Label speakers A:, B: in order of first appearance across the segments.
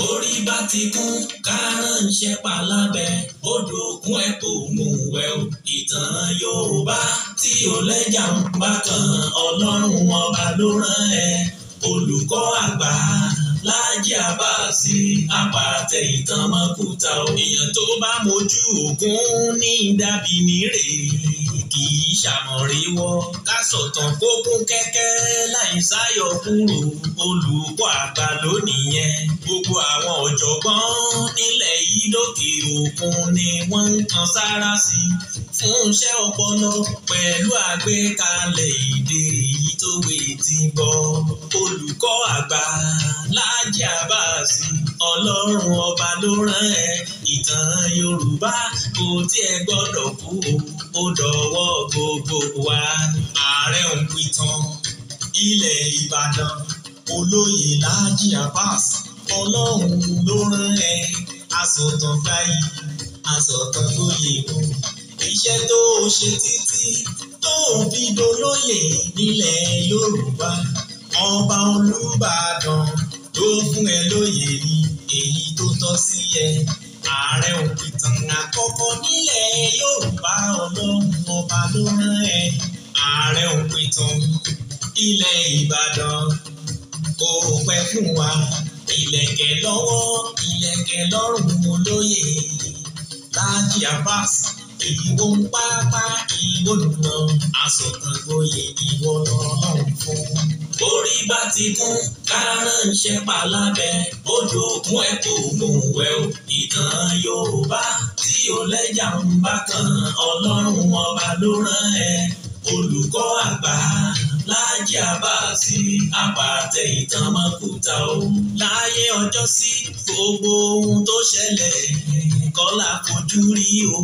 A: Orí bá ti kún kárànṣẹ́ palábẹ́ odò òkun ẹ̀ kò mú wẹ̀ o. Ìtàn Yorùbá tí ò lẹ́jà ń bá kan Ọlọ́run ọba ló rán ẹ. Olùkọ́ àgbà Láàjì Àbáàsì àpàtẹ ìtàn mọ́kúta o. Èèyàn tó bá mojú ògún ní dàbí nírè kì í ṣàmọ̀ríwọ́. Ká sọ̀tàn kó kún kẹ́kẹ́ láì sáyọ kúrò. Olùkọ́ àgbà lónìí yẹn. Gbogbo àwọn ọ̀jọ̀gbọ́n nílẹ̀ yìí lókè òkun ni wọ́n ń kan sára sí fún iṣẹ́ ọpọlọ pẹ̀lú àgbékalẹ̀ èdè èyí tó wé ti gbọ́. Olùkọ́ àgbà Láàjì Àbáàsì Ọlọ́run ọba ló rán ẹ. Ìtàn Yorùbá kò tiẹ̀ gbọ́dọ̀ kú o, ó dọ̀wọ́ gbogbo wa. Ààrẹ Òǹpìtàn ilẹ̀ Ìbàdàn Olóyè Láàjì Àbáàsì Ọlọ́run ló rán ẹ. Asọ̀tàn gbáyì asọ̀tàn lóye o. Iṣẹ́ tó ṣe títí tó fi dolóyè nílẹ̀ Yorùbá. Ọba Olúbàdàn ló fún ẹ lóyè ní èyí tó tọ́ sí ẹ. Ààrẹ Òǹpìtàn àkọ́kọ́ nílẹ̀ Yorùbá Ọlọ́run ọba ló rán ẹ. Ààrẹ Òǹpìtàn ilẹ̀ Ìbàdàn kò pẹ́ fún wa. Ìlẹ̀kẹ̀ lọ́wọ́ ìlẹ̀kẹ̀ lọ́rùn olóyè Láàjì Àbáàsì. Ìwọ ń pápá ìwọ nùnà asọ̀tàn gboyè ìwọ lọ́lọ́run fún. Orí bá ti kún kárànṣẹ́ palábẹ́ odò òkun ẹ̀ kò mú wẹ̀ o. Ìtàn Yorùbá tí ò lẹ́jà ń bá kan Ọlọ́run ọba ló rán ẹ. Olùkọ́ àgbà Láàjì Àbáàsì àpàtẹ ìtàn mọ́kúta o. Láyé ọjọ́ sí gbogbo ohun tó ṣẹlẹ̀ kọ́lá fojú rí o.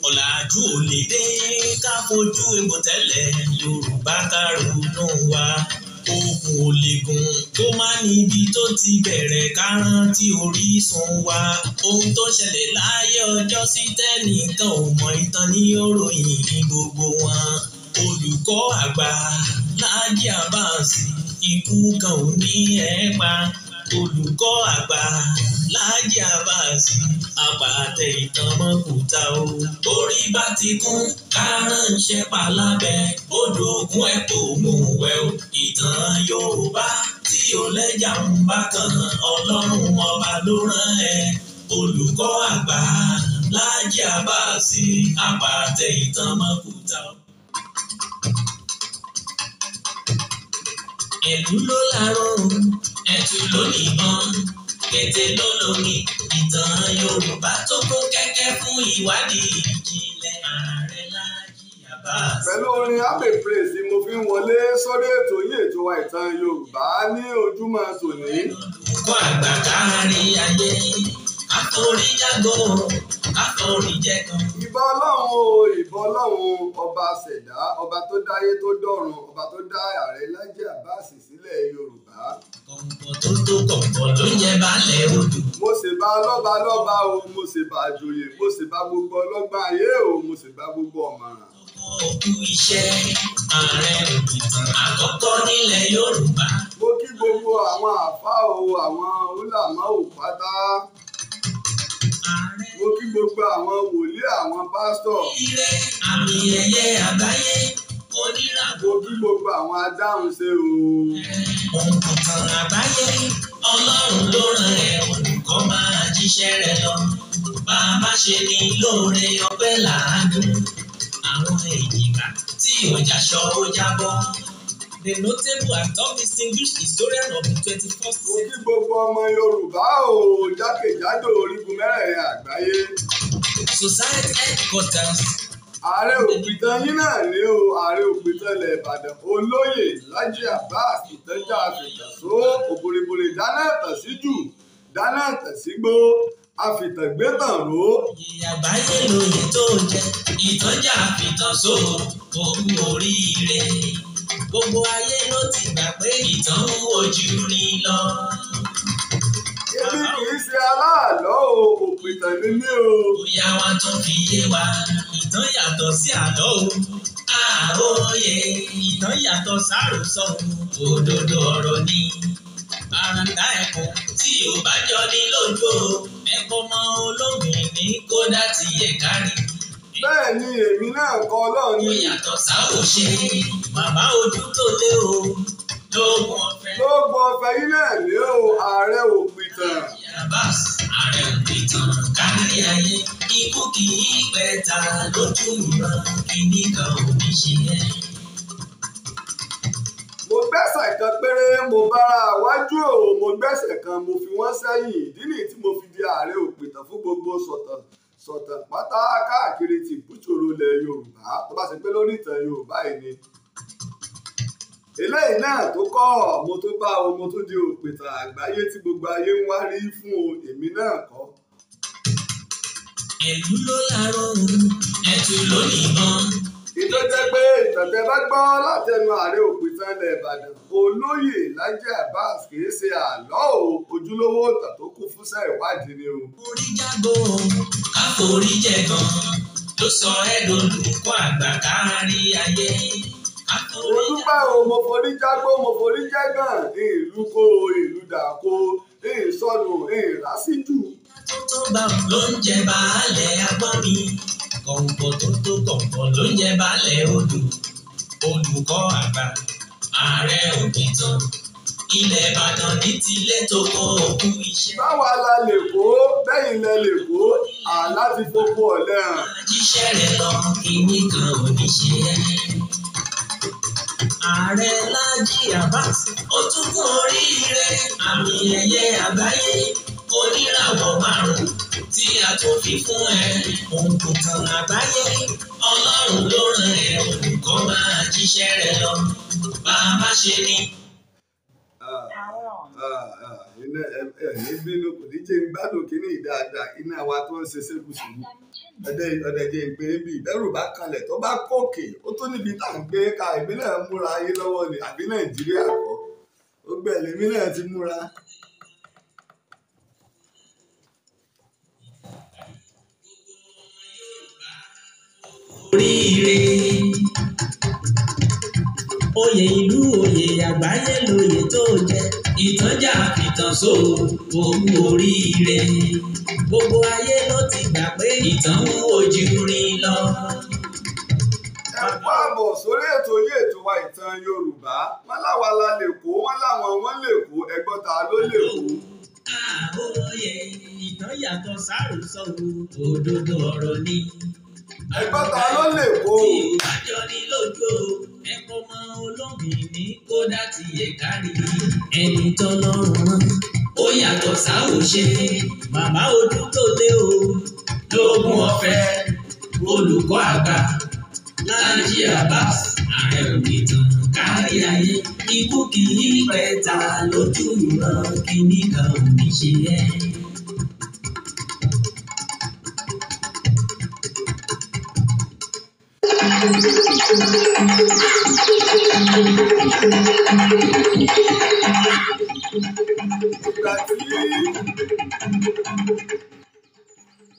A: Ọ̀làjú ò lè dé ká fojú egbò tẹ́lẹ̀ Yorùbá ká ronú wa. Okùn ò lè gùn tó má níbi tó ti bẹ̀rẹ̀ ká rántí orísun wa. Ohun tó ṣẹlẹ̀ láyé ọjọ́ sí tẹ́nìkan ò mọ̀ ìtàn ní òròyìn gbogbo wọn. Olùkọ́ àgbà Láàjì Àbáàsì ikú kan ò ní ẹ pa. Olùkọ́ àgbà Láàjì Àbáàsì àpàtẹ ìtàn mọ́kúta o. Orí bá ti kún kárànṣẹ́ palábẹ́ odò òkun ẹ̀ kò mú wẹ̀ o. Ìtàn Yorùbá tí ò lẹ́jà ń bá kan Ọlọ́run ọba ló rán ẹ. Olùkọ́ àgbà Láàjì Àbáàsì àpàtẹ ìtàn mọ́kúta o. Ẹ̀lú ló láró ẹ̀tù ló nìbọn kété ló lómi. Ìtàn Yorùbá tó kún kẹ́kẹ́ fún ìwádìí ìjìnlẹ̀. Ààrẹ Láàjì Àbáàsì.
B: Pẹ̀lú orin Abe Praise mo fi ń wọlé sórí ètò yìí ètò wa Ìtàn Yorùbá ní ojúmọ́ tòní.
A: Olùkọ́ àgbà kárí ayé àforí jágò àforí jẹ́kan.
B: Ìbà Ọlọ́run o, ìbà Ọlọ́run ọba ṣẹ̀dá, ọba tó dáyé tó dọ̀run, ọba tó dá Ààrẹ Láàjì Àbáàsì sílẹ̀ Yorùbá.
A: Kọ̀ǹkọ̀ tó tó kọ̀ǹkọ̀ ló ń jẹ baálẹ̀ odò.
B: Mo sì bá lọ́ba lọ́ba o, mo sì bá àjòyè, mo sì bá gbogbo ọlọ́gbọ́n ayé o, mo sì bá gbogbo ọ̀mọ̀ràn.
A: Òkú iṣẹ́ Ààrẹ Òǹpìtàn àkọ́kọ́ nílẹ̀ Yorùbá.
B: Mo kí gbogbo àwọn àfáà o, àwọn úlàmá ò pátá. Mo kí gbogbo àwọn wòlíì àwọn pásítọ̀.
A: Ire àmì ẹ̀yẹ àgbáyé oníràwọ̀.
B: Mo kí gbogbo àwọn adáhunṣe o.
A: Òǹpìtàn àgbáyé Ọlọ́run ló rán ẹ. Olùkọ́ máa jíṣẹ́ rẹ̀ lọ. Bàbá ṣe ni lóore ọpẹ́ làádùn. Àwọn èjìká tí ọjà ṣọ ó jábọ́. The notable and top-distinguished historian of the 21st century.
B: Mo kí gbogbo ọmọ Yorùbá o jákèjádò orígun mẹ́rẹ̀ẹ̀rin àgbáyé.
A: Society headquarters.
B: Ààrẹ Òǹpìtàn yín náà ni o, Ààrẹ Òǹpìtàn ilẹ̀ Ìbàdàn Olóyè Láàjì Àbáàsì ìtẹ́jà àfìtàsó òbòrèbòrè dáná ẹ̀tàn sí jù dáná ẹ̀tàn sí gbó àfìtàgbétàn ró.
A: Àgbáyé lóye tó jẹ ìtọ́jà àfìtàsó òkú oríire. Gbogbo ayé ló ti gbà pé ìtàn ń wojú rí lọ.
B: Èmi kì í ṣe aláàlọ́ o, Òǹpìtàn ni mí o.
A: Bóyá wa tún fi yé wa, ìtàn yàtọ̀ sí àlọ́ o. Àròyé ìtàn yàtọ̀ sáròsọ òdodo ọ̀rọ̀ ni. Àràǹdà ẹ̀kọ́ tí ò bá jọ ní lójú ẹ̀kọ́ mọ olóògbé ní kódà ti yẹ kárí.
B: Bẹ́ẹ̀ ni èmi náà kọ́ Ọlọ́run ni.
A: Ó yàtọ̀ sáwòṣe bàbá ojú tó lé o lóògùn ọ̀fẹ́.
B: Lóògùn ọ̀fẹ́ yìí náà lé o ààrẹ òpìtàn.
A: Yabas ààrẹ òpìtàn kárí ayé ikú kì í pẹ́ ta lójú ìran kíní kan ò ní ṣe é.
B: Mo gbẹ́sẹ̀ kan péré mo bára wájú o mo gbẹ́sẹ̀ kan mo fi wọ́n sẹ́yìn ìdí nìyí tí mo fi di ààrẹ òpìtàn fún gbogbo sọ̀tàn pátá káàkiri ti ìbúṣòro ilẹ̀ Yorùbá tó bá ṣe pé lórí ìtàn Yorùbá yìí ni. Eléyìí náà tó kọ́ mo tó bá o mo tó di òpìtàn àgbáyé tí gbogbo ayé ń wá rí fún o èmi náà kọ́.
A: Ẹ̀lú ló lárọ̀ ẹ̀tù ló nìbọn.
B: Ìtọ́ jẹ́ pé ìtàntẹ́ bá gbọ́ látẹnu ààrẹ òpìtàn ilẹ̀ Ìbàdàn olóyè Lájí Abbas kìí ṣe àlọ́ o ojúlówó ìtàn tó kún fúnṣẹ́ ìwádìí ni o.
A: Orí jágbó káforí jẹ gan ló sọ ẹ́ lólùkọ́ àgbà kárí ayé.
B: Mo dúpẹ́ o mo forí jágbó mo forí jẹ́gàn ìlú kó ìlú dàkó ìsọnù ìrásíjù.
A: Tó bá ló ń jẹ baálẹ̀ agbọ́n mi kọ̀ǹkọ̀ tó kọ̀ǹkọ̀ ló ń jẹ baálẹ̀ odò olùkọ́ àgbà ààrẹ òpìtàn ilẹ̀ Ìbàdàn ní tilé tó kọ́ òkú iṣẹ́.
B: Báwa la lè kó bẹ́yìn lẹ lè kó àlá ti foko ọ̀lẹ́ hàn.
A: Jíṣẹ́ rẹ̀ lọ kíní kan ò ní ṣe é. Ààrẹ Lájí Abbas ó tún kú oríire àmì ẹ̀yẹ àgbáyé oníràwọ̀ márùn-ún tí a tún fi fún ẹ òǹkùtàn àgbáyé Ọlọ́run ló rán ẹ olùkọ́ máa jíṣẹ́ rẹ̀ lọ bàbá ṣe ni.
B: Ní bínú kò ní jẹ́ gbádùn kínní dáadáa iná wa tó ń ṣe sékùsùn ọ̀dẹ̀dẹ̀ ìgbé bí ìbẹ̀rù bá kanlẹ̀ tó bá kókè ó tó níbi tá à ń gbé ka ìbílẹ̀ múra ayé lọ́wọ́ ni àbí Nàìjíríà kọ́ ó gbẹ̀lẹ̀ mí náà ti múra.
A: Oríire oyè ìlú oyè àgbáyé lóyè tó jẹ ìtànjà fìtàn so òun oríire gbogbo ayé ló ti gbà pé ìtàn ń ojú rin lọ.
B: Ẹ káàbọ̀ sórí ètò yìí ètò wa ìtàn Yorùbá wọn láwa la lè kó wọn láwọn wọn lè kó ẹgbọ́n ta ló lè kó.
A: Àròyé ìtàn yàtọ̀ sáròsọ òdodo ọ̀rọ̀ ni.
B: Ẹgbọ́n ta ló lè kó.
A: Tí ìbájọ́ ní lójú ẹ̀kọ́ mọ olóògbé ní kódà ti yẹ kárí. Ẹni tọ́lọ́run rán ó yàtọ̀ sáwòṣe màmá ojú tó lé o lóògùn ọ̀fẹ́ olùkọ́ àgbà Lájí Abbas ààrẹ òpìtàn kárí ayé ikú kì í pẹ́ ta lójú ìran kíní kan ò ní ṣe é.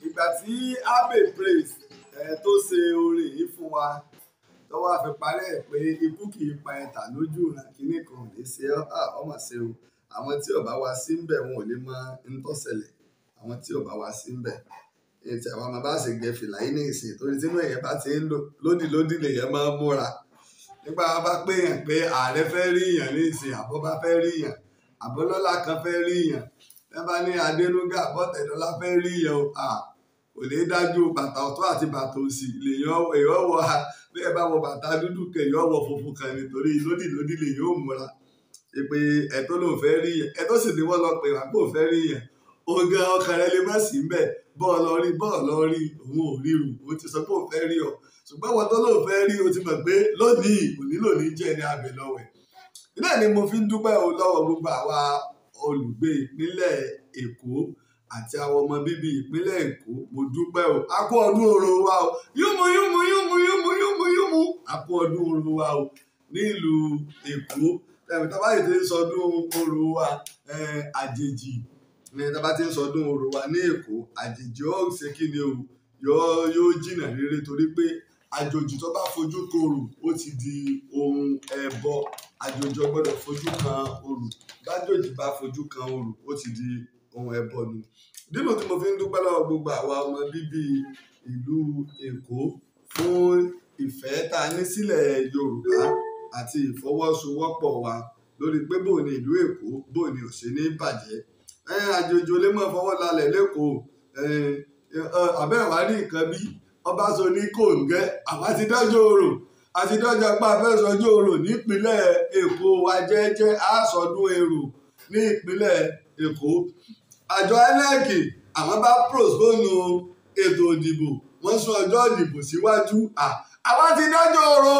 B: Ìgbà tí Abe Praise tó ṣe orin yìí fún wa tó wá fi parẹ́ pé ikú kì í pa ẹ̀tà lójú ìran kíní kan ò lè ṣe ọmọ ṣe o àwọn tí ó bá wá sí ń bẹ̀ wọn ò lè mọ ń tó ṣẹlẹ̀ àwọn tí ó bá wá sí ń bẹ̀ ètò àwọn ọmọ bá ṣe gẹ fìlà yìí ní ìsìn torí tínú ẹ̀yẹ bá ti ń lò lódìlódì lèyẹn máa ń múra nípa bá pé yàn pé ààrẹ fẹ́ rí yàn ní ìsìn àbọ̀ bá fẹ́ rí yàn àbọ̀lọ́lá kan fẹ́ rí yàn ẹ bá ní Adénúgà Bọ́tẹ̀dọ́lá fẹ́ rí yàn kò lè dájú bàtà ọ̀tún àti bàtà òsì èèyàn wọ bí ẹ bá wọ bàtà dúdú kẹ èèyàn wọ funfun kan nítorí lódìlódì lèyàn ò múra pé ẹ̀tọ́ ló fẹ́ rí yàn ẹ̀tọ́ sì ni wọ́n lọ pè wá pé ò fẹ́ rí yàn oge ọkàn rẹ lè má sí ń bẹ̀ bọ́ọ̀lù rí òun ò ríru òun ti sọ pé òun fẹ́ rí ọ ṣùgbọ́n wọn tó lóun fẹ́ rí o ti mọ̀ pé lónìí kò nílò ní jẹ́ ní abẹ lọ́wẹ̀. Ilé ni mo fi ń dúpẹ́ o lọ́wọ́ gbogbo àwa olùgbé ìpínlẹ̀ Èkó àti àwọn ọmọ bíbí ìpínlẹ̀ Èkó mo dúpẹ́ o a kú ọdún orò wa o yúmu a kú ọdún orò wa o nílùú Èkó tẹ̀mí tá a bá yìí ti ń sọdún orò wa àjèjì ní tá a bá ti ń sọdún orò wa ní Èkó àjèjì ó ṣe kí ni o yóò jìnnà rere torí pé àjòjì tó bá fojú kan orò ó ti di ohun ẹbọ. Àjòjì ò gbọ́dọ̀ fojú kan orò. Bájòjì bá fojú kan orò ó ti di ohun ẹbọ ni. Nínú tí mo fi ń dúpẹ́ lọ́wọ́ gbogbo àwa ọmọ bíbí ìlú Èkó fún ìfẹ́ tá a ní sílẹ̀ Yorùbá àti ìfọwọ́sowọ́pọ̀ wa lórí pé bóò ni ìlú Èkó bóò ni ò ṣe ní bàjẹ́. Àjòjì ò lè mọ́ fọwọ́ lálẹ̀ lẹ́kọ̀ọ́. Àbẹ́ẹ̀wá rí nǹkan bí ọba sọ ní kòǹgẹ́ àwa ti dọ́jọ́ orò àti dọ́jọ́ pa afẹ́sọjọ́ orò nípínlẹ̀ Èkó wa jẹ́jẹ́ àsọdún èrò ní ìpínlẹ̀ Èkó. Àjọ INEC àwọn bá postpone ètò ìdìbò wọ́n sún ọjọ́ ìdìbò síwájú. Àwa ti dọ́jọ́ orò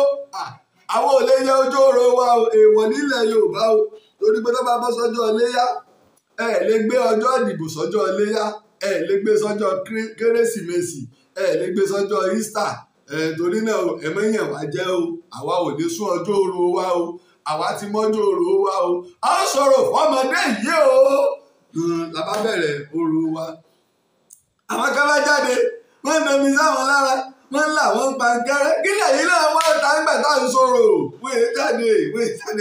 B: àwọn ò lè yẹ ọjọ́ orò wa èèwọ̀ nílẹ̀ Yorùbá o torí pé tó bá bọ́ sọ́jọ́ iléyá ẹ lè gbé ọjọ́ ìdìbò sọ́jọ́ iléyá ẹ lè gbé sọ́jọ́ kérésìmesì ẹ lè gbé sọ́jọ́ Easter torí náà ẹ mẹ́yìn wá jẹ́ o àwa ò ní sún ọjọ́ orò wa o àwa ti mọ́jọ́ orò wa o a sọ̀rọ̀ fọmọdé yìí o la bá bẹ̀rẹ̀ orò wa. Àwọn kan bá jáde wọ́n ń domi sáwọn lára wọ́n ń là wọ́n ń pa gẹ́rẹ́ kí lẹ́yìn náà wọ́n ta ń gbà tá à ń sọ̀rọ̀ wọ́n jáde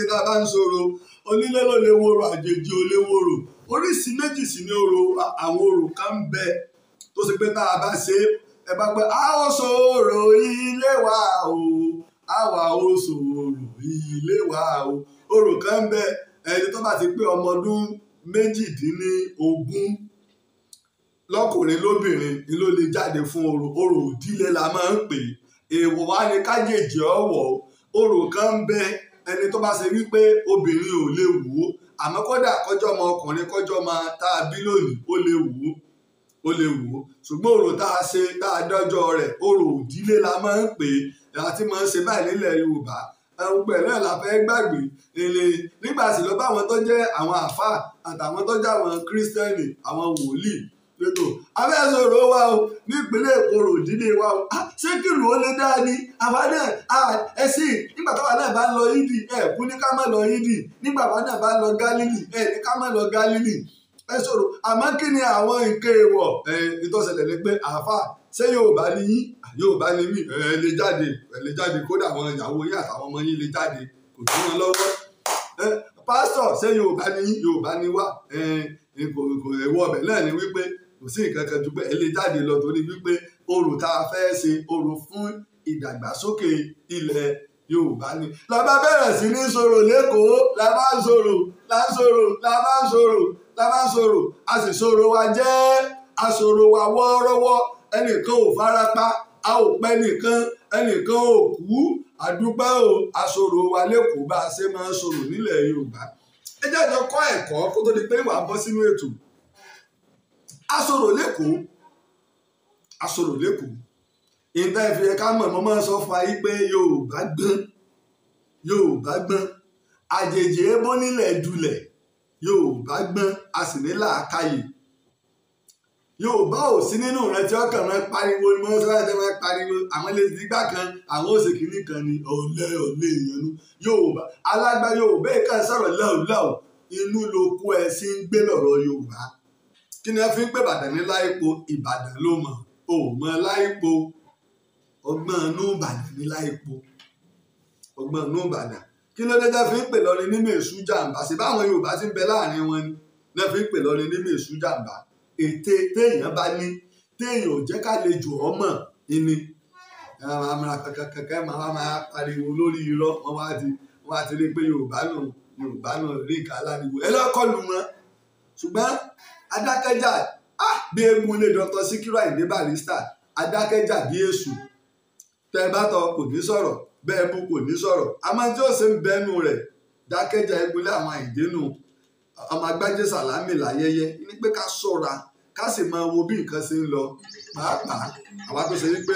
B: tá a bá ń sọ̀rọ̀ onílé ló lè wòrò àjèjì ò lè wòrò oríṣi méjì sí ní orò àwọn orò kan ń bẹ tó ṣe pé tá a bá ṣe ẹ bá pẹ́ a ó sọ̀rọ̀ ilé wa o àwa ó sọ̀rọ̀ ilé wa o orò kan ń bẹ ẹni tó bá ti pé ọmọ ọdún 18 lọ́kùnrin lóbìnrin ni ló lè jáde fún orò òdílé la máa ń pè èèwọ̀ wá ní kájèjì ọ̀wọ̀ orò kan ń bẹ ẹni tó bá ṣe wípé obìnrin ò lè wò ó àmọ́ kódà kọjọ́ ọmọ ọkùnrin kọjọ́ ọmọ tá a bí lónìí ó lè wò ó ṣùgbọ́n orò tá a ṣe tá a dọ́jọ́ rẹ̀ orò òdílé la máa ń pè àti máa ń ṣe báyìí nílẹ̀ Yorùbá gbogbo ẹ̀ náà la fẹ́ gbàgbé nígbà tí ló bá àwọn tó jẹ́ àwọn àfáà àtàwọn tó jẹ́ àwọn kírísítẹ́nì àwọn wòlíì lẹ́tọ̀ abẹ́sọ̀rọ̀ wa o nípínlẹ̀ Èkó ròdìdé wa o ṣé kìlù ó lè dá ní àwa náà ẹ̀sìn nígbà táwa náà bá ń lọ yídì kú ní ká má lọ yídì nígbà táwa náà bá ń lọ Gálílì ní ká má lọ Gálílì ẹ sọ̀rọ̀ àmọ́ kí ni àwọn nǹkan èèwọ̀ ìtọ́sẹ̀lẹ̀ ni pé àáfà ṣé Yorùbá ni yín Yorùbá ni mí ẹ lè jáde kódà àwọn ìyàwó yín àtàwọn ọmọ yín lè jáde kò tí wọn lọ́wọ́ pásítọ̀ ṣé Yorùbá ni yín Yorùbá ni wá kò èèwọ̀ ọbẹ̀ náà ni wípé kò sí nǹkan kan ju pé ẹ lè jáde lọ torí wípé orò tá a fẹ́ ṣe orò fún ìdàgbàsókè ilẹ̀ Yorùbá ni. La bá bẹ̀rẹ̀ sí ní sọ̀rọ̀ lẹ́kọ̀ọ́ la bá ń sọ̀rọ̀ a sì sọ̀rọ̀ wa jẹ́ a sọ̀rọ̀ wa wọ́ọ́rọ́wọ́ ẹnìkan ò farapa a ò pẹ́ nìkan ẹnìkan ò kú àdúpẹ́ o a sọ̀rọ̀ wa lẹ́kọ̀ọ́ bá a ṣe máa ń sọ̀rọ̀ nílẹ̀ Yorùbá. Ẹ jẹ́ àjọ kọ́ ẹ̀kọ́ kó tó di pé wàá bọ́ sínú ètò. A sọ̀rọ̀ lẹ́kọ̀ọ́ ìta ìfìyẹ ká mọ̀ máa sọ fún ayé pé Yorùbá gbọ́n àjèjì ébó nílẹ̀ dulẹ̀ Yorùbá gbọ́n a sì ní làákàyè Yorùbá ò sí nínú rẹ tí ọkàn máa pariwo ni wọ́n sọ́ra tí wọ́n pariwo àwọn ilé ìdígbà kan àwọn òsèkìní kan ni ọ̀lẹ́ ìyẹnu Yorùbá alágbá Yorùbá ìka sọ̀rọ̀ láòláò inú ló kó ẹ sí ń gbé lọ́rọ̀ Yorùbá kí ni ẹ fi ń pè Ìbàdàn ní láìpo Ìbàdàn ló mọ̀ ò mọ láìpo ọgbọ́n inú Ìbàdàn ní láìpo ọgbọ́n inú Ìbàdàn kí ló dé tẹ́ fi ń pè lọ́rin ní mèsù jàǹbá sí báwọn Yorùbá ti ń bẹ láàrin wọn ni lẹ́ fi ń pè lọ́rin ní mèsù jàǹbá ète téèyàn bá ní téèyàn ò jẹ́ ká lè jù ọ́ mọ̀ ní kẹ̀kẹ́ máa pariwo lórí irọ́ wọ́n wá ti rí pé Yorùbá náà rí ìka aláriwo ẹ lọ́kọ̀lù wọn ṣùgbọ́n adákẹ́jà bí egun lè Dr. Síkírù Àyìndé Barrister adákẹ́jà bí èṣù tẹ́ bá tọ kò ní sọ̀rọ̀ bẹ́ẹ̀ bú kò ní sọ̀rọ̀ àmọ́ tí ó ṣe ń bẹ́nu rẹ̀ dákẹ́jà egunlé àwọn Àyìndé nù ọmọ Agbájé Sàlámì láyẹyẹ ní pé ká ṣọ́ra ká sì máa wo bí nǹkan ṣe ń lọ pàápàá àwa tó ṣe wípé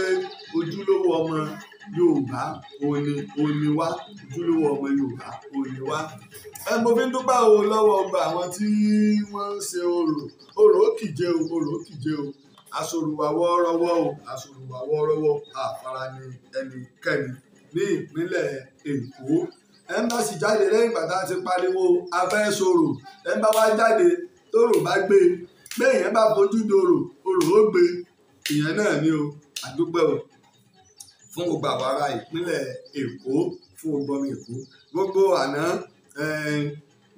B: ojúlówó ọmọ Yorùbá òní wá ojúlówó ọmọ Yorùbá òní wá. Mo fi ń dúpẹ́ o lọ́wọ́ ọgbà àwọn tí wọ́n ń ṣe orò kìje o aṣòrùwà wọ́ọ́rọ́wọ́ àfara ni ẹnikẹ́ni ní ìpínlẹ̀ Èkó ẹmbàsì jáde lẹ́yìn ìgbà tá a ti pariwo afẹ́ sọ̀rọ̀ ẹmbà wá jáde tórò bá gbé èèyàn bá fojú dòrò orò ó gbé ìyẹn náà ni o àdúpẹ́ o fún gbogbo àwọn ará ìpínlẹ̀ Èkó, fún gbogbo ọmọ Èkó. Gbogbo àná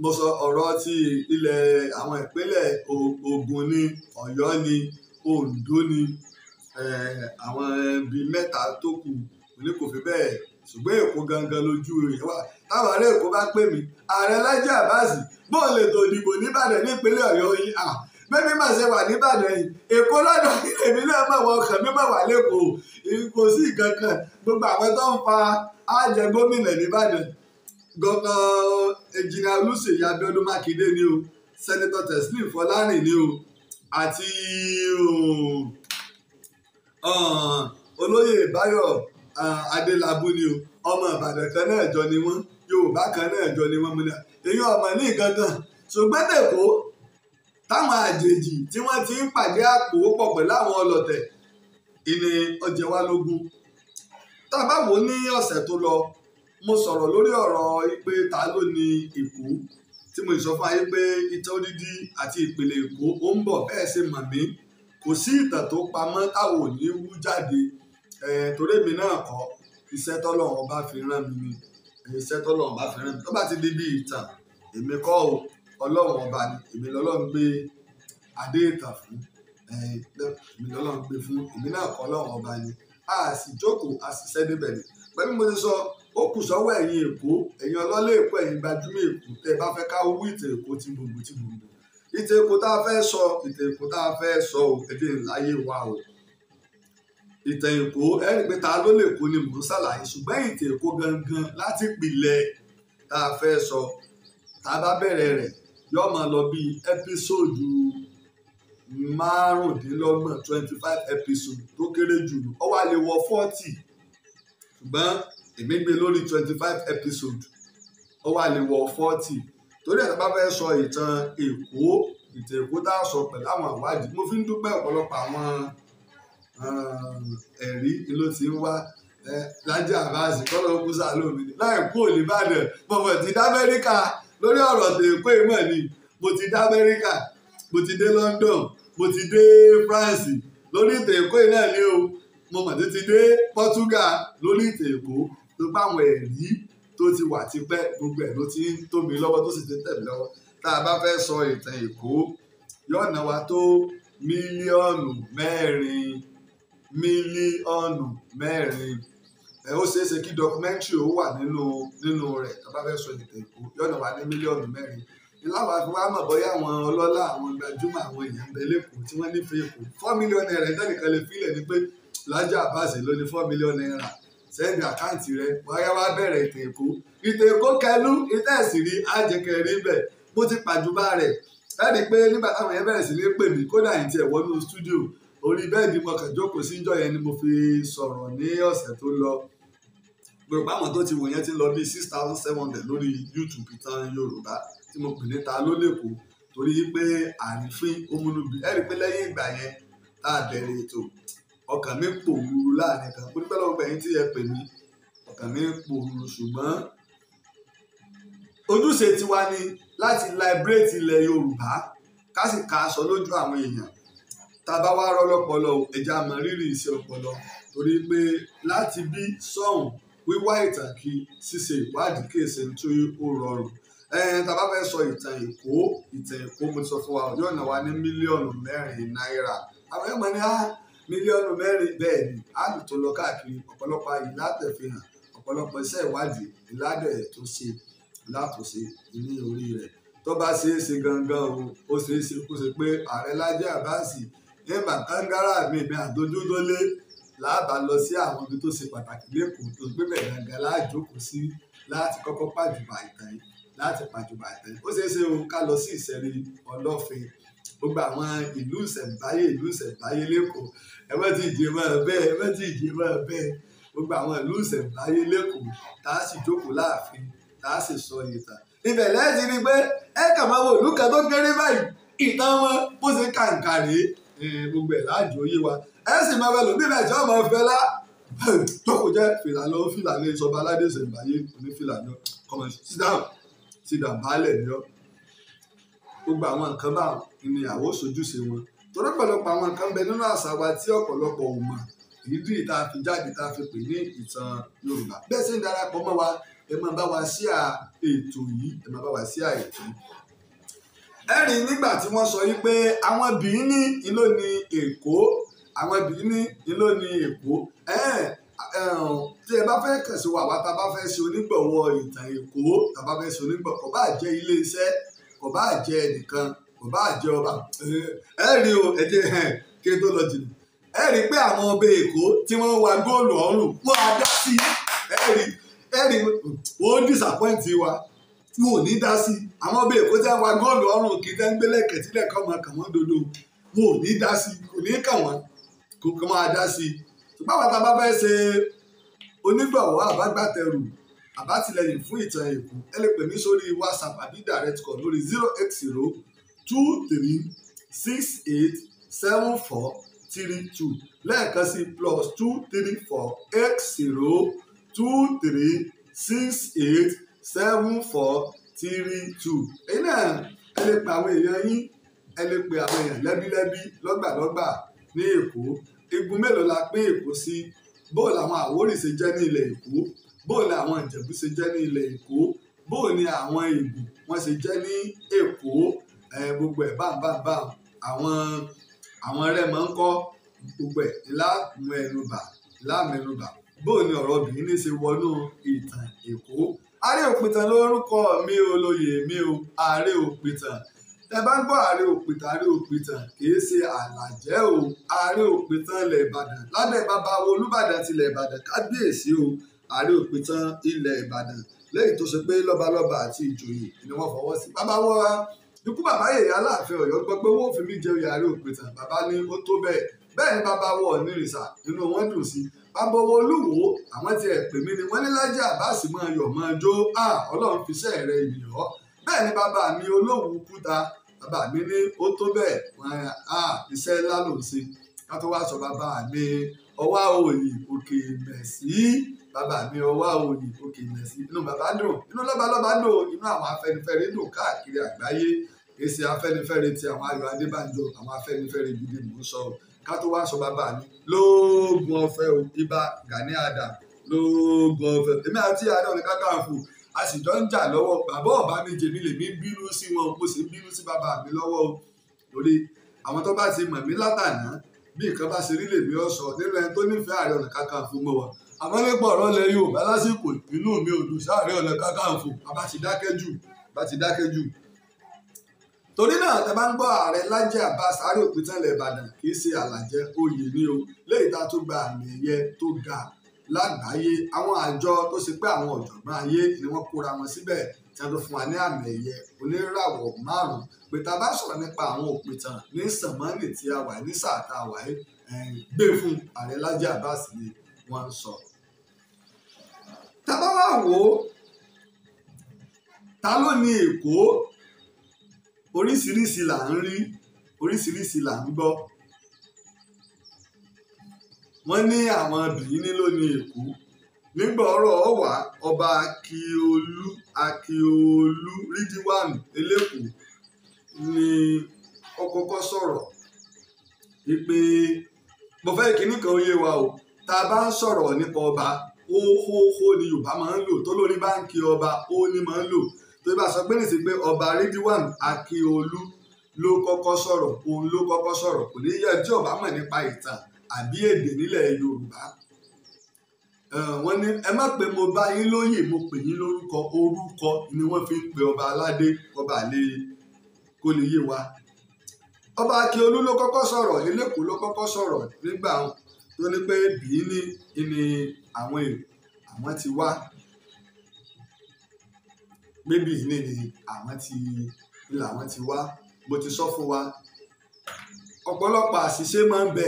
B: mo sọ ọ̀rọ̀ ti ilẹ̀ àwọn ìpínlẹ̀ Ògùn ni, Ọ̀yọ́ ni, Oǹdó ni, àwọn bíi mẹ́ta tó kù ní kò fi bẹ́ẹ̀, ṣùgbọ́n Èkó gangan lójú rẹ̀ wà. Táwọn ará Èkó bá pè mí, ààrẹ Laji Abbas bó lè tó dìbò nìbàdàn nípínlẹ̀ Ọ̀yọ́ yìí, bẹ́ẹ̀ni màá ṣe wà nìbàdàn yìí, Èkó lọ́dọ̀ èmi náà mọ̀ wọ́n kàn mí mọ̀ wà lẹ́kọ̀ọ́, kò sí ìkankan. Gbogbo àwọn tó ń fa àjẹ gómìnà nìbàdàn, gọ́nà Ẹnjìnìà Olúṣèyí Abíọ́dún Mákindé ni o, sẹ́nitọ́ Teslim Fọlárìn ni o, àti olóyè Báyọ̀ Adélabú ni o, ọmọ Ìbàdàn kan náà jọ ni wọ́n, Yorùbá kan náà jọ ni wọ́n, múlẹ̀ èyí ọmọ ní ìgangan. Ṣùgbọ́n tèkó táwọn àjèjì tí wọ́n ti ń pàdé àpò pọ̀ pẹ̀lú àwọn ọlọ̀tẹ̀ ìní ọjẹ́ wa lógún. Tá a bá wò ó ní ọ̀sẹ̀ tó lọ, mo sọ̀rọ̀ lórí ọ̀rọ̀ pé ta ló ní Èkó, tí mo sọ fún ayé pé ìtàn odidi àti ìpìlẹ̀ Èkó ó ń bọ̀, bẹ́ẹ̀ ṣe mọ̀ mí, kò sí ìtàn tó pamọ́ táwọn ò ní wú jáde. Torí èmi náà kọ́, iṣẹ́ tọ́lọ́run bá fi rán mi ni, iṣẹ́ tọ́lọ́run bá fi rán mi. Tó bá ti di bí ìtàn, èmi kọ́ o, Ọlọ́run ọba ni, èmi lọ́lọ́run gbé adé ìtàn fún, èmi lọ́lọ́run gbé fún, èmi náà kọ́ Ọlọ́run ọba ni. A sì jókòó, a sì ṣẹ́ débẹ̀ ni. Pẹ̀lú mo ti sọ, ó kù sọ́wọ́ ẹ̀yin Èkó, ẹ̀yin ọlọ́lé Èkó, ẹ̀yin gbajúmọ̀ Èkó, tẹ́ ẹ bá fẹ́ ká wú ìtàn Èkó tí gbogbo. Ìtàn Èkó tá a fẹ́ sọ, ìtàn Èkó tá a fẹ́ sọ o, ẹ̀dẹ̀ láyé wa o. Ìtàn Èkó, ẹ̀rí pé ta ló lè kó ni mò ń ṣàlàyé, ṣùgbọ́n ìtàn Èkó gangan láti pilẹ̀ tá a fẹ́ sọ, tá a bá bẹ̀rẹ̀ rẹ̀, yóò máa lọ bí ẹ́písòdù 25 episode tó kéré jù lọ. Ó wá lè wọ 40, ṣùgbọ́n èmi gbé lórí 25 episode, ó wá lè wọ 40. Torí ẹ̀ tá a bá fẹ́ sọ ìtàn Èkó tá a sọ pẹ̀lú àwọn ìwádìí, mo fi ń dúpẹ́ ọ̀pọ̀lọpọ̀ àwọn ẹ̀rí ló ti ń wá. Laji Abbas kọ́lọ́ kú sálómi ni láì kú òní Ìbàdàn, mo ti dá Amẹ́ríkà lórí ọ̀rọ̀ Èkó ìmọ̀ ni, mo ti dá Amẹ́ríkà, mo ti dé London, mo ti dé France lórí ìtàn Èkó náà ni o, mo mọ̀ ti dé Portugal lórí ìtàn Èkó, tó bá àwọn ẹ̀rí tó ti wà tipẹ́, gbogbo ẹ̀ ló ti ń tó mi lọ́wọ́ tó sì ti tẹ̀ mí lọ́wọ́. Tá a bá fẹ́ sọ ìtàn Èkó, yóò ná wa tó mílíọ̀nù mẹ́rin. Ó ṣeé ṣe kí documentary ó wà nínú rẹ̀. Tá a bá fẹ́ sọ ìtàn Èkó, yóò ná wa ní mílíọ̀nù mẹ́rin. Ìlàwọ̀ àfi wá mọ̀ bóyá àwọn ọlọ́lá, àwọn gbajúmọ̀, àwọn èèyàn ń bẹ lẹ́kọ̀ọ́ tí wọ́n nífẹ̀ẹ́ Èkó. 4 million naira ìdánìkan lè fílẹ̀ ni pé Laji Abbas ló ní 4 million naira. Sẹ́ndì àkáǹtì rẹ̀, wáyá wá bẹ̀rẹ̀ ìtàn Èkó. Ìtàn Èkó kẹlú, ìtàn ẹ̀sìn rí, àjẹkẹrí bẹ̀. Mo ti pàjùbà rẹ̀. Láti pé nígbà táwọn yẹn bẹ̀rẹ̀ sí ní pè mí, kódà ìtì ẹ̀wọ́nú stúdíò, orí bẹ́ẹ̀dì mo kàn jókòó sí ìjọ yẹn ni mo fi sọ̀rọ̀ ní ọ̀sẹ̀ tó lọ. Gbogbo àwọn tó ti wò yẹn ti lọ bí 6,700 lórí YouTube Ìtàn Yorùbá tí mo pè ní Ta ló lèkó, torí pé àrífín ó múnú bí. Ẹ rí i pé lẹ́yìn ìgbà yẹn tá a bẹ̀rẹ̀ ètò, ọkàn mi pòrúurú láàrin kan. Mo dúpẹ́ lọ́wọ́ gbẹ̀yìn tí ẹ pè mí, ọkàn mi pòrúurú, ṣùgbọ́n ojúṣe tiwa ni láti liberate ilẹ̀ Yorùbá, ká sì ka aṣọ lójú àwọn èèyàn. Tá a bá wá rọ́ lọ́pọlọ, ẹja mọ rírì iṣẹ́ ọpọlọ, torí pé láti bí sọ́hùn wíwá ìtàn kí ṣíṣe ìwádìí kéèṣe tó ó rọrùn. Tá a bá fẹ́ sọ ìtàn Èkó, mo ti sọ fún wa, yóò ná wa ní mílíọ̀nù 4 náírà. Àwọn ẹ̀mọ́ ní mílíọ̀nù 4 bẹ́ẹ̀ ni, á lù tó lọ káàkiri, ọ̀pọ̀lọpọ̀ ìlàtẹ̀ fi hàn, ọ̀pọ̀lọpọ̀ iṣẹ́ ìwádìí ìlàdẹ̀ tó ṣe látòṣe ní orí rẹ̀. Tó bá ṣeé ṣe gangan o, ó ṣeé ṣe kó ṣe pé ààrẹ Laji Abbas nígbà kángára mi àdójúdólé láàbà lọ sí àwọn ibi tó ṣe pàtàkì lẹ́kọ̀ọ́, tó gbé bẹ̀ gangan láàjókòó sí láti kọ́kọ́ pàjùbà ìtàn yìí, ó ṣeé ṣe o ká lọ sí Ìṣẹ̀rí Ọlọ́fin, gbogbo àwọn ìlú ìṣẹ̀ǹbáyé lẹ́kọ̀ọ́, ẹ má ti jẹ mọ́ bẹ́ẹ̀, gbogbo àwọn ìlú ìṣẹ̀ǹbáyé lẹ́kọ̀ọ́ tá a sì jókòó láàfin, tá a sì sọ ìtàn. Ibẹ̀ lẹ́ẹ̀tì ni pé ẹ kàn máa wo ìlú kan tó kéré báyìí, ìtàn wọn bó ṣe kàǹkà rèé, gbogbo ẹ̀ láàjò yé wa. Ẹ sì máa bẹ lòmí bẹ́ẹ̀ tí wọ́n máa fẹ́ lá jókòó jẹ́ fìlà lọ, fìlà ní ìsọba aládé ìṣẹ̀ǹbáyé onífìlà náà, come on sit down baálẹ̀ ni ọ́. Gbogbo àwọn nǹkan báwọn ni àwọn sojúṣe wọn. Torí ọ̀pọ̀lọpọ̀ àwọn nǹkan bẹ nínú àṣà wa tí ọ̀pọ̀lọpọ̀ ò mọ̀, dídì tá a fi jáde tá a fi pè ní ìtàn Yorùbá. Bẹ́ẹ̀ sì ń darapọ̀ mọ́ wa ẹ máa bá wa share ètò yìí ẹ máa bá wa share ètò yìí. Ẹ rí nígbà tí wọ́n sọ yìí pé àwọn Bìíní ìlú ní Èkó àwọn Bìíní ìlú ní Èkó tí ẹ bá fẹ́ kàn sí wa tá a bá fẹ́ ṣe onígbọ̀wọ́ ìtàn Èkó tá a bá fẹ́ ṣe onígbọ̀wọ́ kò bá jẹ́ ilé iṣẹ́ kò bá jẹ́ ẹnìkan kò bá jẹ́ ọba ẹ rí o ẹ jẹ́ kí n tó lọ jìnnà ẹ rí pé àwọn ọba Èkó tí wọ́n wa góòlù ọrùn wọ́n á dá sí ẹ rí wọ́n disappoint wa wọn ò ní dá sí àwọn ọba Èkó tí wọ́n wa góòlù ọrùn kì í tẹ́ ń gbélé kẹ̀tílẹ̀ kọ́ máa kàn wọ́n dodo wọn ò ní dá sí kò ní kàn wọ́n kò máa dá sí ṣùgbọ́n àwọn tá a bá fẹ́ ṣe onígbọ̀wọ́ àbágbàtẹrù àbátìlẹ́yìn fún ìtàn Èkó ẹ lè pè mí sórí WhatsApp àbí direct call lórí 08023687432 lẹ́ẹ̀kan sí +2348023687432. èyí náà ẹ lè pe àwọn èèyàn yín ẹ lè pe àwọn èèyàn lẹ́bílẹ́bí lọ́gbàlọ́gbà ní Èkó. Igun mélòó la pín Èkó sí? Bóò làwọn Àwórì ṣe jẹ́ ní ilẹ̀ Èkó? Bóò ni àwọn Ìjẹ̀bú ṣe jẹ́ ní ilẹ̀ Èkó? Bóò ni àwọn Ìgbò wọ́n ṣe jẹ́ ní Èkó? Gbogbo ẹ̀ bámbámbá àwọn Rẹ́mọ ń kọ́ gbogbo ẹ̀ lámẹnubà. Bóò ni ọ̀rọ̀ Bìíní ṣe wọnú ìtàn Èkó? Ààrẹ Òpìtàn lórúkọ mi olóyè mi o Ààrẹ Òpìtàn. Tẹ bá ń gbọ́ Ààrẹ Òpìtàn kìí ṣe àlàjẹ́ o Ààrẹ Òpìtàn ilẹ̀ Ìbàdàn lábẹ́ bàbá wo Olúbàdàn ti ilẹ̀ Ìbàdàn kábíyèsí o Ààrẹ Òpìtàn ilẹ̀ Ìbàdàn lẹ́yìn tó ṣe pé lọ́balọ́ba àti ìjòyè ni wọ́n fọwọ́ sí. Bàbá wọ ikú bàbá yèyé Aláàfin Ọ̀yọ́ gbọ́ pé wọ́n fi mí jẹ oyè Ààrẹ Òpìtàn bàbá ní ó tó bẹ́ẹ̀ bẹ́ẹ̀ ni bàbá wọ Ọ̀nìrìṣà inú wọn dùn sí. Bàbá wo Olúwo àwọn tí ẹ̀ pè mí ni wọ́n ní Lájí Àbáàsì máa yọ̀ máa jó Ọlọ́run fi iṣẹ́ rẹ̀ yọ̀ bẹ́ẹ̀ ni bàbá mi Olówu Kúta bàbá mi ní ó tó bẹ́ẹ̀ iṣẹ́ ńlá ló ń ṣe ká tó wá sọ bàbá mi Ọwá Òyì Òkè Mẹ̀sí bàbá mi Ọwá Òyì Òkè Mẹ̀sí inú bàbá dùn inú lọ́balọ́ba dùn inú àwọn Afẹ́nifẹ́re dùn káàkiri àgbáyé èsì Afẹ́nifẹ́re ti àwọn Ayọ̀ Adébánjọ àwọn Afẹ́nifẹ́re gidi mò ń sọ ká tó wá sọ bàbá mi lóògùn ọ̀fẹ́ o Ìbà Gani Adams lóògùn ọ̀fẹ́ èmi àti Ààrẹ Ọ̀nà Kakanfò a sì jọ ń jà lọ́wọ́ bàbá ọ̀bá mi jèmi lèmi bínú sí wọn mo sì ń bínú sí bàbá mi lọ́wọ́ o lórí àwọn tó bá ti mọ̀ mí látàná bí nǹkan bá ṣe rí lèmi ọ̀sọ̀ nínú ẹni tó nífẹ̀ẹ́ Ààrẹ Ọ̀nà Kakanfò mọ́ wọn àmọ́ nípa ọ̀rọ̀ ilẹ̀ Yorùbá lásìkò inú mi ò dùn sí Ààrẹ Ọ̀nà Kakanfò bá ti dákẹ́ jù torí náà tẹ bá ń gbọ́ Ààrẹ Lájí Àbáàsì Ààrẹ Òpìtàn ilẹ̀ Ìbàdàn kì í ṣe àlàjẹ́ oyè ni o lẹ́yìn tá a tó gba àmì ẹ̀yẹ tó ga lágbàáyé àwọn àjọ tó ṣe pé àwọn ọ̀jọ̀gbọ́n ayé ni wọ́n kóra wọn síbẹ̀ tí wọ́n tó fún wa ní àmì ẹ̀yẹ oníràwọ̀ 5 pé tá a bá sọ̀rọ̀ nípa àwọn òpìtàn ní sànmọ́nì tí a wà ní sáà tá a wà gbé fún Ààrẹ Lájí Àbáàsì ni wọ́n ń sọ. tá a bá wá wò ó ta ló ní Èkó oríṣiríṣi là ń rí oríṣiríṣi là ń gbọ́. Wọ́n ní àwọn Bìíní ló ní Èkó nígbà ọ̀rọ̀ ọ̀wà ọba Akíolú Rídíwánù Elékòó ni ó kọ́kọ́ sọ̀rọ̀ wípé mo fẹ́ kíní kan ó yé wa o tá a bá ń sọ̀rọ̀ nípa ọba hóhóhó ni Yorùbá máa ń lò tó lórí báńkì ọba ó ní máa ń lò tó bá sọ pé nìsí pé ọba Rídíwánù Akíolú ló kọ́kọ́ sọ̀rọ̀ òun ló kọ́kọ́ sọ̀rọ̀ kò ní yẹ tí ọba mọ̀ nípa ìtàn àbí èdè nílẹ̀ Yorùbá wọ́n ní ẹ má pé mo bá yín lóyè mo pè yín lórúkọ orúkọ ni wọ́n fi ń pe ọba aládé ọba àlè kó lè yé wa. Ọba Akíolú ló kọ́kọ́ sọ̀rọ̀ Elékòó ló kọ́kọ́ sọ̀rọ̀ nígbà tó ní pé Bìíní ni àwọn ti wá pé Bìíní ni àwọn ti wá bó ti sọ fún wa. Ọ̀pọ̀lọpọ̀ àṣìṣe máa ń bẹ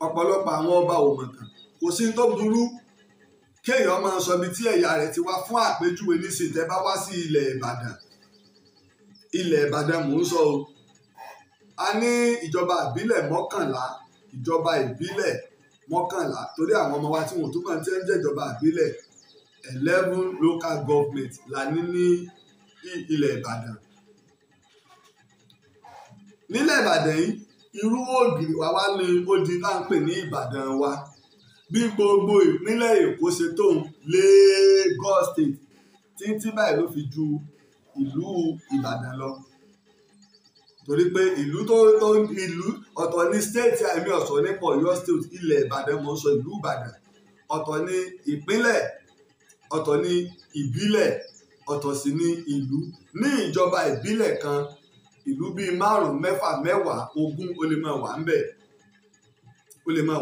B: ọ̀pọ̀lọpọ̀ àwọn ọba òmùgàn kò sí tó burú kéèyàn máa sọ ibi tí ẹ̀yà rẹ̀ ti wá fún àpèjúwe nísìnyí tẹ́ bá wá sí ilẹ̀ Ìbàdàn mò ń sọ o a ní ìjọba ìbílẹ̀ 11 ìjọba ìbílẹ̀ 11 torí àwọn ọmọ wa tí wọn tó máa ń jẹ́ ìjọba ìbílẹ̀ 11 local government la ní ilẹ̀ Ìbàdàn. Nílẹ̀ Ìbàdàn yìí irú ògiri wa wá ní odi tá à ń pè ní Ìbàdàn wa bí gbogbo ìpínlẹ̀ Èkó ṣe tóun Lagos State títí báyìí ló fi ju ìlú Ìbàdàn lọ torí pé ìlú ìlú ọ̀tọ̀ ní state àmì ọ̀sọ̀ nípa Ọ̀yọ́ state ilẹ̀ Ìbàdàn mọ̀ ń sọ ìlú Ìbàdàn ọ̀tọ̀ ní ìpínlẹ̀ ọ̀tọ̀ ní ìbílẹ̀ ọ̀tọ̀ sì ní ìlú ní ìjọba ìbílẹ̀ kan ìlú bíi 5, 6, 10, 20 ó lè máa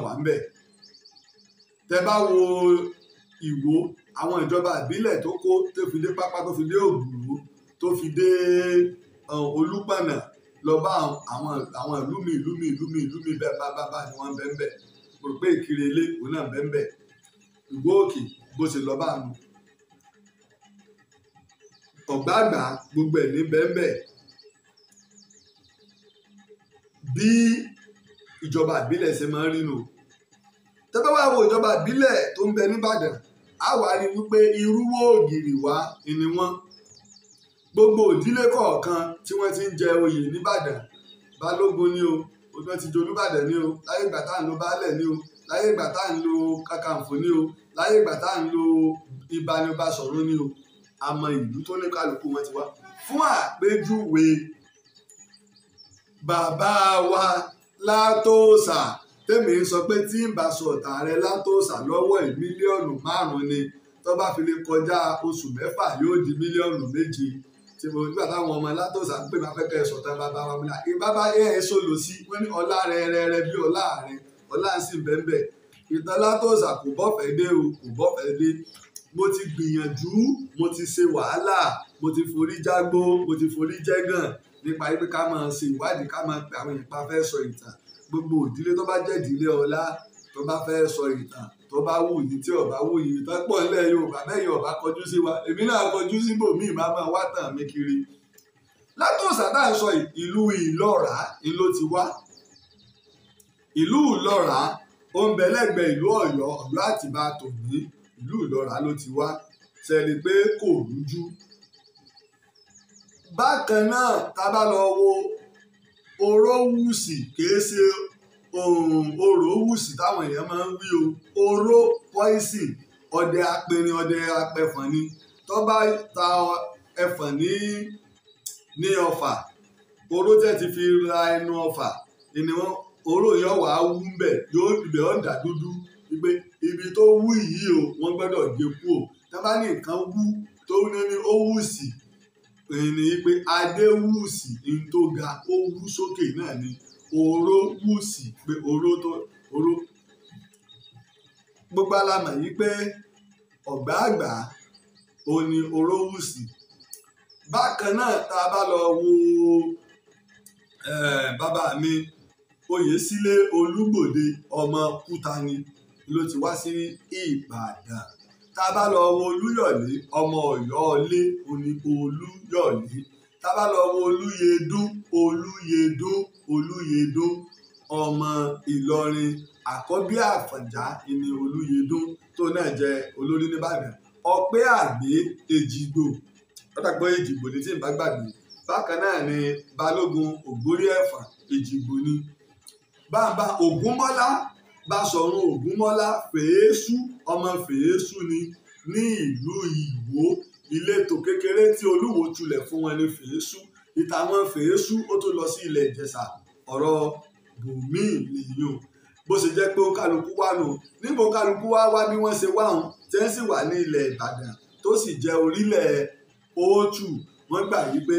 B: wà ń bẹ̀ tẹ́ bá wo Ìwó àwọn ìjọba ìbílẹ̀ tó kó tó fi dé Pápá tó fi dé Ògbùrú tó fi dé Olúpọ̀nà lọ bá àwọn ìlú mi bẹ́ẹ̀ bá ni wọ́n bẹ́ẹ̀ bẹ́ẹ̀ mo rò pé Ìkirè òun náà bẹ́ẹ̀ bẹ́ẹ̀ Ìgbó Òkè bó ṣe lọ bá nu Ọ̀gbàgbà gbogbo ẹ̀ ní bẹ́ẹ̀ bẹ́ẹ̀ bí ìjọba ìbílẹ̀ ṣe máa ń rí nù tẹ́bẹ́ wá wo ìjọba ìbílẹ̀ tó ń bẹ nìbàdàn á wá rí wípé irúwó ògìrì wá ni wọ́n gbogbo ìdílé kọ̀ọ̀kan tí wọ́n ti ń jẹ oyè nìbàdàn balógun ni o wọ́n ti jẹ olúbàdàn ni o láyé ìgbà tá à ń lo baálẹ̀ ni o láyé ìgbà tá à ń lo kàkàǹfò ni o láyé ìgbà tá à ń lo ìbánibásọ̀rọ̀ ni o àmọ́ ìlú tó ní kálukú wọn ti wá fún àpèjúwe bàbá wa Látòsà tèmi ń sọ pé tí ń bá sọ ọ̀tà rẹ Látòsà lọ́wọ́ mílíọ̀nù 5 ni tó bá fi lè kọjá oṣù 6 yóò di mílíọ̀nù 7 tí mo nígbà táwọn ọmọ Látòsà ń pè máa fẹ́ kẹ́ ẹ sọ̀tà bàbá wa múlá bàbá ẹ̀ sọ̀lọ sí wọ́n ní ọlá rẹ bí ọlá rẹ ọlá ń sì bẹ́ẹ̀ ìtàn Látòsà kò bọ́fẹ́ dé o kò bọ́fẹ́ dé mo ti gbìyànjú mo ti ṣe wàhálà mo ti forí jágbó mo ti forí jẹ́gàn nípa pé ká máa ṣe ìwádìí ká máa pè àwọn ìpa fẹ́ sọ ìtàn gbogbo ìdílé tó bá jẹ́ ìdílé ọlá tó bá fẹ́ sọ ìtàn tó bá wù yìí tí ọba wù yìí tó pọ̀ nílẹ̀ Yorùbá bẹ́ẹ̀ ọba kọjú sí wa èmi náà kọjú síbòmíì máa wá tàn mí kiri. Látòsà tá à ń sọ ìlú Ìlọ́rà ló ti wá ìlú Ìlọ́rà ó ń bẹ lẹ́gbẹ̀ẹ́ ìlú Ọ̀yọ́ Àtìbà tòní ìlú Ìlọ́rà ló ti wá ṣẹlẹ pé kò rújú. Bákan náà tá a bá lọ wo Orówùsì kìí ṣe Orówùsì táwọn èèyàn máa ń wí o oró pọ́ìsì ọdẹ apẹrin ọdẹ apẹfọn ni tó bá ta ẹfọn ní ọfà oró tẹ́ ti fi ra ẹnu ọfà ni wọ́n oró yẹn wà á wú mbẹ yóò ibẹ̀ ọ̀dà dúdú wípé ibi tó wú yìí o wọ́n gbọ́dọ̀ gé kú o tá bá ní nǹkan wú tó ní ó wù sí ní pé adé wù sí ní tó ga ó wú sókè náà ni oró wù sí pé oró gbogbo alamọ̀ yìí pé Ọ̀gbàgbà ó ní oró wù sí. Bákan náà tá a bá lọ wo bàbá mi Oyèsílé Olúgbòde ọmọ Kútani ló ti wá sí Ìbàdàn tá a bá lọ wo Olúyọ̀lé ọmọ Ọ̀yọ́lé òní Olúyọ̀lé tá a bá lọ wo Olúyẹdùn ọmọ Ìlọrin àkọ́bí Àfọ̀njá ìní Olúyẹdùn tó náà jẹ olórí nìbàdàn Ọ̀pẹ́ Àgbé Èjìgbò ọ̀dàgbọ́ Èjìgbò ní tí n bá gbàgbé bákan náà ni Balógun Ògbórí Ẹ̀fà Èjìgbò ni bàbá Ògúnmọ́lá Báṣọ̀run Ògúnmọ́lá Fèésù ọmọ Fèésù ni ní ìlú Ìwó ìletò kékeré tí Olúwo tulẹ̀ fún wọn ní Fèésù ìtàwọn Fèésù ó tó lọ sí ilẹ̀ Ìjẹ̀ṣà ọ̀rọ̀ bùnmí lèyàn bó ṣe jẹ́ pé ó kálukú wá nù níbo kálukú wá bí wọ́n ṣe wá hàn tí wọ́n sì wà ní ilẹ̀ Ìbàdàn tó sì jẹ́ orílẹ̀ Òtù wọ́n gbà yí pé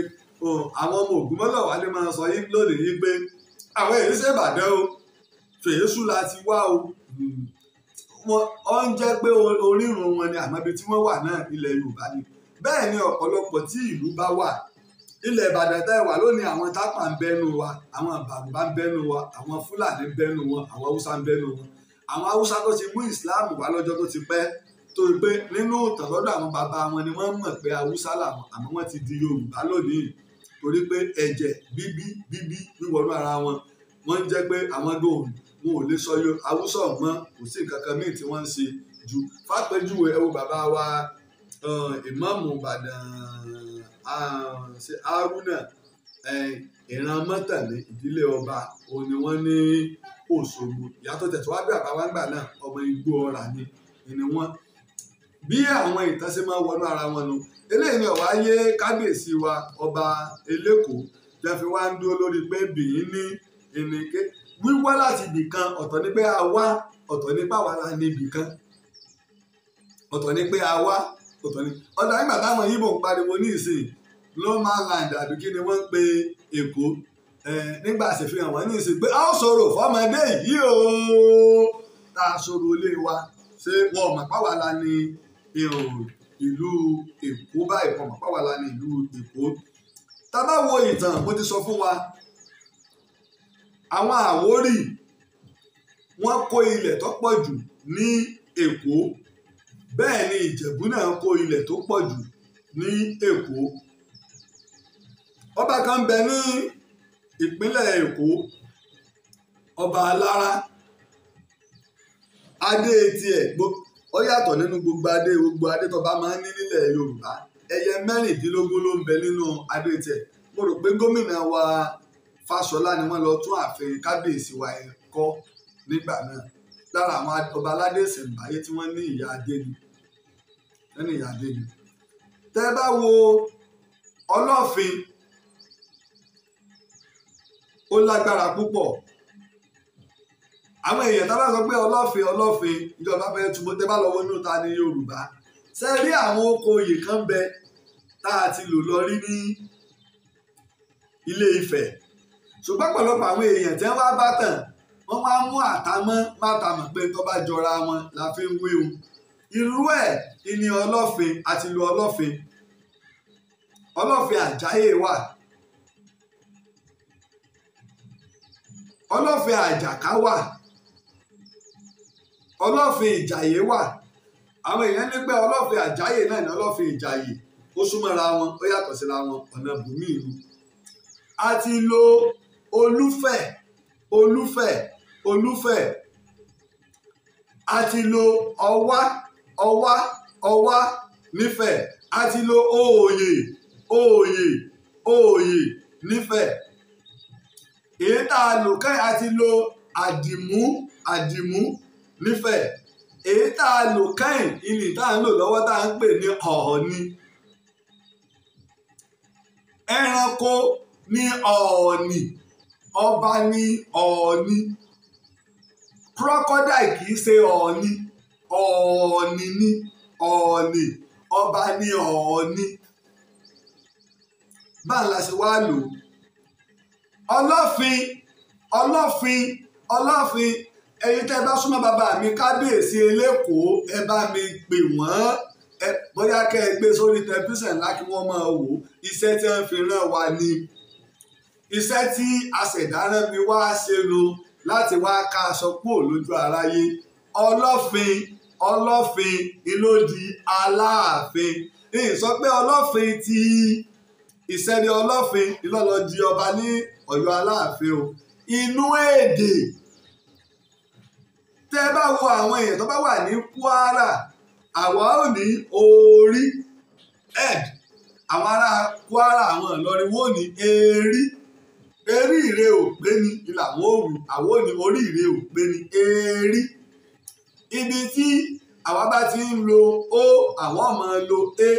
B: àwọn ọmọ Ògúnmọ́lá wà lè máa sọ yí lónìí yí pé àwọn èyí ṣe Ìbàdàn o Fèésù la ti wá o wọ́n ń jẹ́ pé orírun wọn ni àmọ́ ibi tí wọ́n wà náà ilẹ̀ Yorùbá ni bẹ́ẹ̀ ni ọ̀pọ̀lọpọ̀ tí ìlú bá wà ilẹ̀ Ìbàdàn tẹ́ wà lónìí àwọn tápà ń bẹ́nu wa àwọn Bàrùbá ń bẹ́nu wa àwọn Fúlàní ń bẹ́nu wọn àwọn Haúsá ń bẹ́nu wọn àwọn Haúsá tó ti mú ìsìláàmù wá lọ́jọ́ tó ti pẹ́ tó rí pé nínú ìtàn lọ́dọ̀ àwọn bàbá wọn ni wọ́n mọ̀ pé Haúsá làwọn àmọ́ wọ́n ti di Yorùbá lónìí torí pé ẹ̀jẹ̀ bíbí wíwọnú ara wọn wọ́n jẹ́ pé àwọn dòun wọn ò lè sọ Haúsá mọ́ kò sí nǹkan kan míì tí wọ́n ń ṣe ju fàpèjúwe ẹ wo bàbá wa ìmáàmù Ìbàdàn Haruna ìran Mọ́tàlé ìdílé ọba òun ni wọ́n ní Òṣogbo. Ìyá tó tẹ̀ tó wá bí bàbá wa ń gbà náà ọmọ Igbó Ọrà ni wọ́n. Bí àwọn ìtàn ṣe máa wọnú ara wọn nu eléyìí ni ọ̀wá yé kábíyèsí wa ọba Elékòó tẹ́ fi wá ń dúró lórí pé bìín ní ìnìké wíwá láti ibì kan ọ̀tọ̀ ní pé a wá ọ̀tọ̀ ní pàwọ́ la ní ibì kan ọ̀tọ̀ ní pé a wá ọ̀tọ̀ ní. ọ̀dà nígbà táwọn Yíbò ń pariwo ní ìsìn normal land àbí kí ni wọ́n ń pe Èkó nígbà àṣefihàn wọn ní ìsìn pé a ó sọ̀rọ̀ fọmọdé yìí o tá a sọ̀rọ̀ ilé wa ṣé wọn ò mọ̀ pàwọ́ la ní ìlú Èkó báyìí wọn ò mọ̀ pàwọ́ la ní ìlú Èkó. Tá bá wo ìtàn mo ti sọ fún wa àwọn Àwórì wọ́n kó ilẹ̀ tó pọ̀ jù ní Èkó bẹ́ẹ̀ ni Ìjẹ̀bú náà kó ilẹ̀ tó pọ̀ jù ní Èkó. Ọba kan bẹ ní ìpínlẹ̀ Èkó ọba Alára adé tiẹ̀ ó yàtọ̀ nínú gbogbo adé tó bá máa ń ní nílẹ̀ Yorùbá ẹyẹ mẹ́rìndínlógún ló ń bẹ nínú adé tiẹ̀. Mo rò pé gómìnà wa Fáṣọlá ni wọ́n lọ tún ààfin kábíyèsí wa kọ́ nígbà náà lára àwọn ọba aládé ìṣẹ̀ǹbáyé tí wọ́n ní ìyá adé ni. Tẹ́ bá wo Ọlọ́fin ó lágbára púpọ̀. Àwọn èèyàn tá bá sọ pé Ọlọ́fin ìjọba fẹ́ túbọ̀ tẹ́ bá lọ wọnú ta ní Yorùbá ṣe rí àwọn oko oyè kan bẹ tá a ti lò lọ rí ní Ilé Ifẹ̀ ṣùgbọ́n pọ̀lọpọ̀ àwọn èèyàn tí wọ́n wá bá tàn wọ́n wá mú àtàmọ́ mátàmọ́ pé tó bá jọra wọn la fi ń wé o. Irú ẹ̀ ni Ọlọ́fin àti lu Ọlọ́fin Àjáyè wà Ọlọ́fin Àjàká wà Ọlọ́fin Ìjàyè wà. Àwọn èèyàn ní pé Ọlọ́fin Àjáyè náà ní Ọlọ́fin Ìjàyè ó súnmọ́ra wọn ó yàtọ̀ síra wọn ọ̀nà bùnmí ìlú. A ti lo Olúfẹ̀ a ti lo Ọwá nífẹ̀ a ti lo Òòyè nífẹ̀. Èyí tá a lò kẹ́yìn a ti lo Àdìmú nífẹ̀. Èyí tá a lò kẹ́yìn ìní tá a ń lò lọ́wọ́ tá a ń pè ní Ọ̀ọ̀ni. Ẹranko ní Ọ̀ọ̀nì ọba ní Ọ̀ọ̀ni crocodile kì í ṣe Ọ̀ọ̀ni ní Ọ̀ọ̀nì ọba ní Ọ̀ọ̀ni. Báwo la ṣe wá lò Ọlọ́fin ẹ̀yin tẹ́ bá súnmọ́ bàbá mi kábíyèsí Elékòó ẹ bá mi pè wọ́n bóyá kẹ́ ẹ gbé sórí tẹlifíṣàn ńlá kí wọ́n máa wò iṣẹ́ tí wọ́n fi rán wa ni iṣẹ́ tí aṣẹ̀dáràn mi wá ṣe nu láti wá ká aṣọ kúrò lójú aráyé. Ọlọ́fin ló di Aláàfin sọ pé Ọlọ́fin ti Ìṣẹ̀rí Ọlọ́fin ìlọ́lọ́ di ọba ní Ọ̀yọ́ Aláàfin o. Inú èdè tẹ́ bá wo àwọn èèyàn tó bá wà ní Kwara àwa ò ní orí head àwọn ará Kwara àwọn Ìlọrin wọ́n ní erí ìre ò pé ní ìlàwọ̀ òwú àwọn ò ní orí ìre ò pé ní erí. Ibi tí àwa bá ti ń lo ó àwọn ọmọ lo e.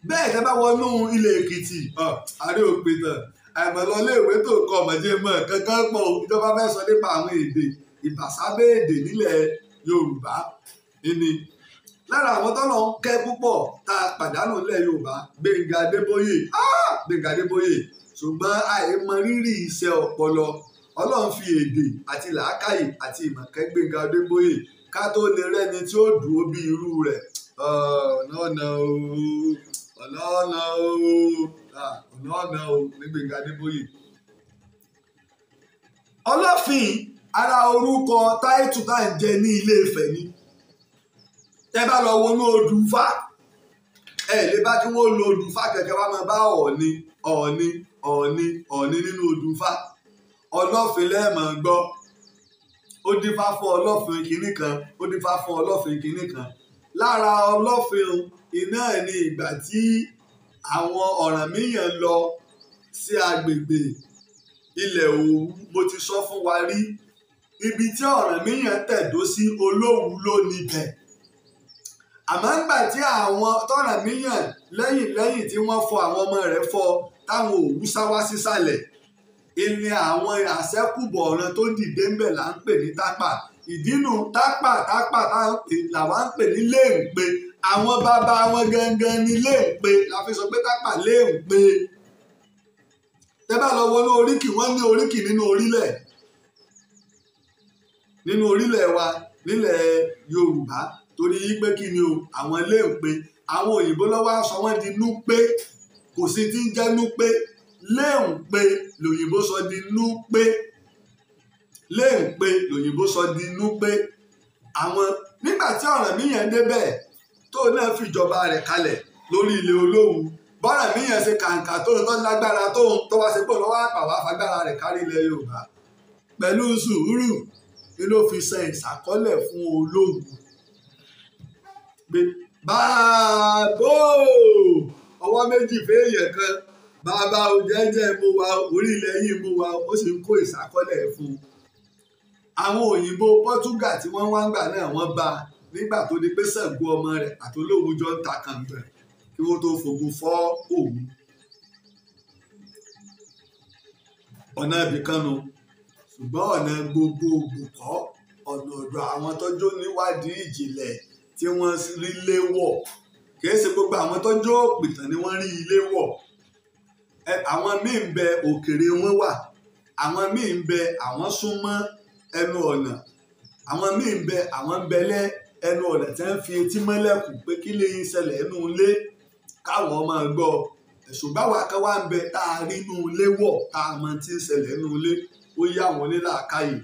B: Bẹ́ẹ̀ tẹ́ bá wọnú ilẹ̀ Èkìtì àrí òpin tán àìmọ̀lọ́lé ìwé tó kọ ọ̀mọ̀jẹ́ mọ̀ kankan pọ̀ ìjọba fẹ́ sọ nípa àwọn èdè ìbàsábẹ́ èdè nílẹ̀ Yorùbá ni. Lára àwọn tọ́lọ̀ ń kẹ́ púpọ̀ tá a pàdánù nílẹ̀ Yorùbá Gbénga Adébóyè ṣùgbọ́n àìmọ̀ rírì iṣẹ́ ọpọlọ Ọlọ́run fi èdè àti làákàyè àti ìmọ̀kẹ́ Gbénga Adébóyè ká tó lè rẹ́ni tí ó dúró bí irú rẹ̀ ọ̀nà o ní Gbénga Adébóyè. Ọlọ́fin ara orúkọ táìtù tá à ń jẹ ní Ilé Ifẹ̀ ni. Tẹ́ bá lọ wọnú odù Ifá lè bá kí wọ́n lo odù Ifá kẹ̀kẹ́ wá máa bá Ọ̀ọ̀ni nínú odù Ifá. Ọlọ́fin lẹ́ẹ̀mọ̀ gbọ́ ó dífá fún Ọlọ́fin kìíní kan ó dífá fún Ọlọ́fin kìíní kan. Lára Ọlọ́fin iná ní ìgbà tí àwọn Ọ̀rànmíyàn lọ sí agbègbè ilẹ̀ Òwu mo ti sọ fún wa rí ibi tí Ọ̀rànmíyàn tẹ̀dó sí Olówu ló níbẹ̀ àmọ́ ńgbà tí àwọn tọ́rànmíyàn lẹ́yìn tí wọ́n fọ àwọn ọmọ rẹ̀ fọ táwọn Òwu sá wá sísàlẹ̀ ìní àwọn àṣẹ́kùbọ̀ ọ̀ràn tó dìde ńbẹ̀ là ń pè ní tápà ìdínú tápà làwa ń pè ní léǹpé àwọn bàbá wọn gangan ní léǹpé la fi sọ pé tápà léǹpé tẹ́ bá lọ wọnú oríkì wọ́n ní oríkì nínú orílẹ̀ wa nílẹ̀ Yorùbá torí pé kí ni o àwọn léǹpé àwọn òyìnbó lọ́wọ́ sọ wọ́n di núpé kò sí tí ń jẹ́ núpé léǹpé lòyìnbó sọ di núpé léǹpé lòyìnbó sọ di núpé àwọn nígbà tí Ọ̀rànmíyàn débẹ̀ tó náà fìjọba rẹ̀ kalẹ̀ lórí ilẹ̀ Olówu bọ́rànmíyàn ṣe kàǹkà tó lágbára tó wá ṣe pé lọ́wọ́ àpàwọ́ afagbára rẹ̀ kárí ilẹ̀ Yorùbá pẹ̀lú sùúrù ni ló fi ṣe ìṣàkọọ́lẹ̀ fún Olówu bàbá ọwọ́ méjì fèèyàn kan bàbá òjẹ́jẹ́ mo wà orí ilẹ̀ yìí mo wà ó sì ń kó ìṣàkọọ́lẹ̀ fún àwọn òyìnbó Pọ́túgà tí wọ́n wá ń gbà náà wọ́n bá nígbà tó di pé Ṣàngó ọmọ rẹ̀ àti Olówu jọ ń ta kàǹgbẹ̀ kí wọ́n tó fògùn fọ́ Òwu ọ̀nà ibìkan nu ṣùgbọ́n ọ̀nà gbogbogbò kọ́ ọ̀nà ọ̀dọ̀ àwọn tọ́jú níwádìí ìjìnlẹ̀ tí wọ́n rí ilé wọ̀ kìí ṣe gbogbo àwọn tọ́jú òpìtàn ni wọ́n rí ilé wọ̀ àwọn míì ń bẹ òkèrè wọn wà àwọn míì ń bẹ àwọn súnmọ́ ẹnu ọ̀nà àwọn míì ń bẹ àwọn ń bẹlẹ́ ẹnu ọ̀nà tí wọ́n fi etí mọ́lẹ̀kùn pé kí lè ń ṣẹlẹ̀ ẹnu ilé káwọn máa gbọ́ ẹ̀sùn báwa kan wá ń bẹ tá a rí inú ilé wọ̀ tá a mọ tí ń ṣẹlẹ̀ ẹnu ilé ó yá wọn nílàákàyè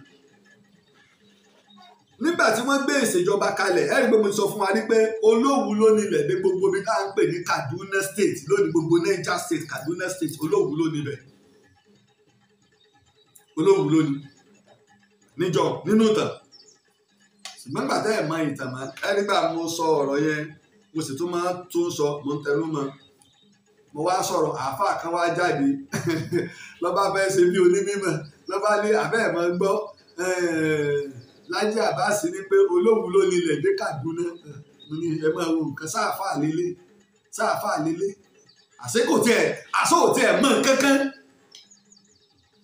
B: nígbà tí wọ́n gbé ìṣèjọba kalẹ̀ ẹ̀rí pé mo sọ fún wa rí pé Olówu ló nílẹ̀ dé gbogbo ibi tá à ń pè ní Kaduna State lónìí gbogbo Niger State Kaduna State Olówu ló níbẹ̀ Olówu ló ní níjọ nínú ìtàn ṣùgbọ́n gbà tẹ́ ẹ̀ mọ ìtàn mọ́ ẹ̀rí gbà mo sọ ọ̀rọ̀ yẹn mo sì tún máa tún sọ mo ń tẹnu mọ́ mo wá sọ̀rọ̀ àáfàá kan wá jáde lọ́ba fẹ́ ṣe bí onímọ̀ lọ́ba lé abẹ́ ẹ̀ máa ń gbọ́ Lájí Àbáàsì ní pé Olówu ló nílẹ̀ dé Kaduna ní ẹ máa wo nǹkan sáàfà lélẹ̀ àṣé ò tiẹ̀ mọ̀ kankan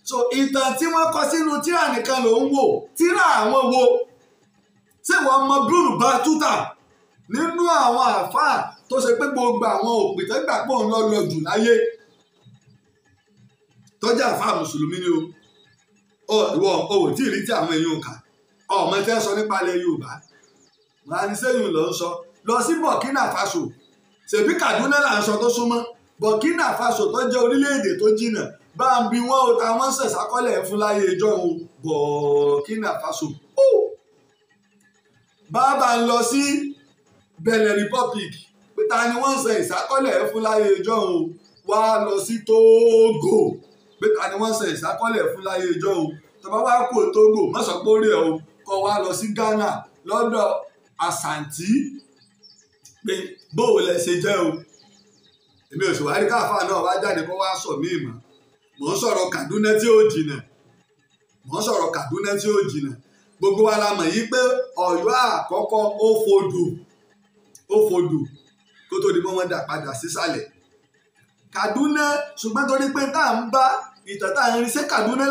B: so ìtàn tí wọ́n kọ sínú tíra nìkan ló ń wò tíra àwọn wo ṣé wọ́n mọ búrú bá tútà nínú àwọn àáfàá tó ṣe pé gbogbo àwọn òpìtàn gbà pọ̀ ń lọ jù láyé tọ́jà àáfàá mùsùlùmí ni o ìwọ ò tí ì rí tí àwọn èèyàn kà ọmọ tẹ́ sọ nípa ilẹ̀ Yorùbá wọn ní sẹ́yìn lọ sọ lọ sí Burkina Faso ṣèbí Kaduna là ń sọ tó súnmọ́ Burkina Faso tó jẹ́ orílẹ̀-èdè tó jìnnà bá ń bi wọ́n o ta wọ́n ṣẹ̀ṣàkọ́lẹ̀ fún láyé ìjọ o Burkina Faso bàbá ń lọ sí Benin Republic pé ta ni wọ́n ṣe ìṣàkọ́lẹ̀ fún láyé ìjọ o wá lọ sí Togo pé ta ni wọ́n ṣe ìṣàkọ́lẹ̀ fún láyé ìjọ o tọba wá kó Togo mọ́sàn-án-pórí ẹ̀ o kọ́ wá lọ sí Ghana lọ́dọ̀ Asante pé bóò lẹ ṣe jẹ́ o èmi ò sì wá rí káfá náà wá jáde kó wá sọ mí mọ́ mò ń sọ̀rọ̀ Kaduna tí ó jìnnà gbogbo wa la mọ̀ yí pé Ọ̀yọ́ àkọ́kọ́ ó fodò kó tó di mọ́ wọn dà padà sísàlẹ̀ Kaduna ṣùgbọ́n torí pé tá à ń bá ìtàn tá à ń rí ṣé Kaduna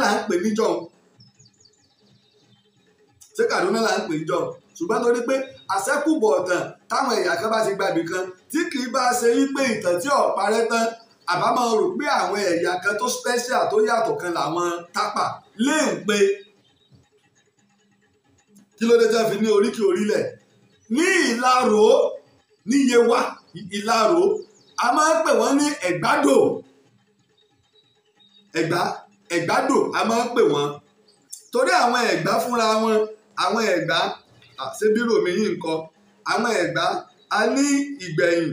B: là ń pè níjọ́ ṣùgbọ́n torí pé àṣẹ́kùbọ̀ ọ̀tàn táwọn ẹ̀yà kan bá ti gba ibì kan tí kì í bá ṣe yí pé ìtàn tí ò parẹ́ tán àbámọ̀ rò pé àwọn ẹ̀yà kan tó special tó yàtọ̀ kan làwọn tápà lè ń pe kí ló dé tẹ́ fi ní oríkì orílẹ̀ ní Ìlaró ní Yewa Ìlaró a máa ń pè wọ́n ní Ẹ̀gbádò a máa ń pè wọ́n torí àwọn Ẹ̀gbá fúnra wọn àwọn Ẹ̀gbá ṣé bírò mi yìí nǹkan àwọn Ẹ̀gbá a ní Ìgbẹ̀yìn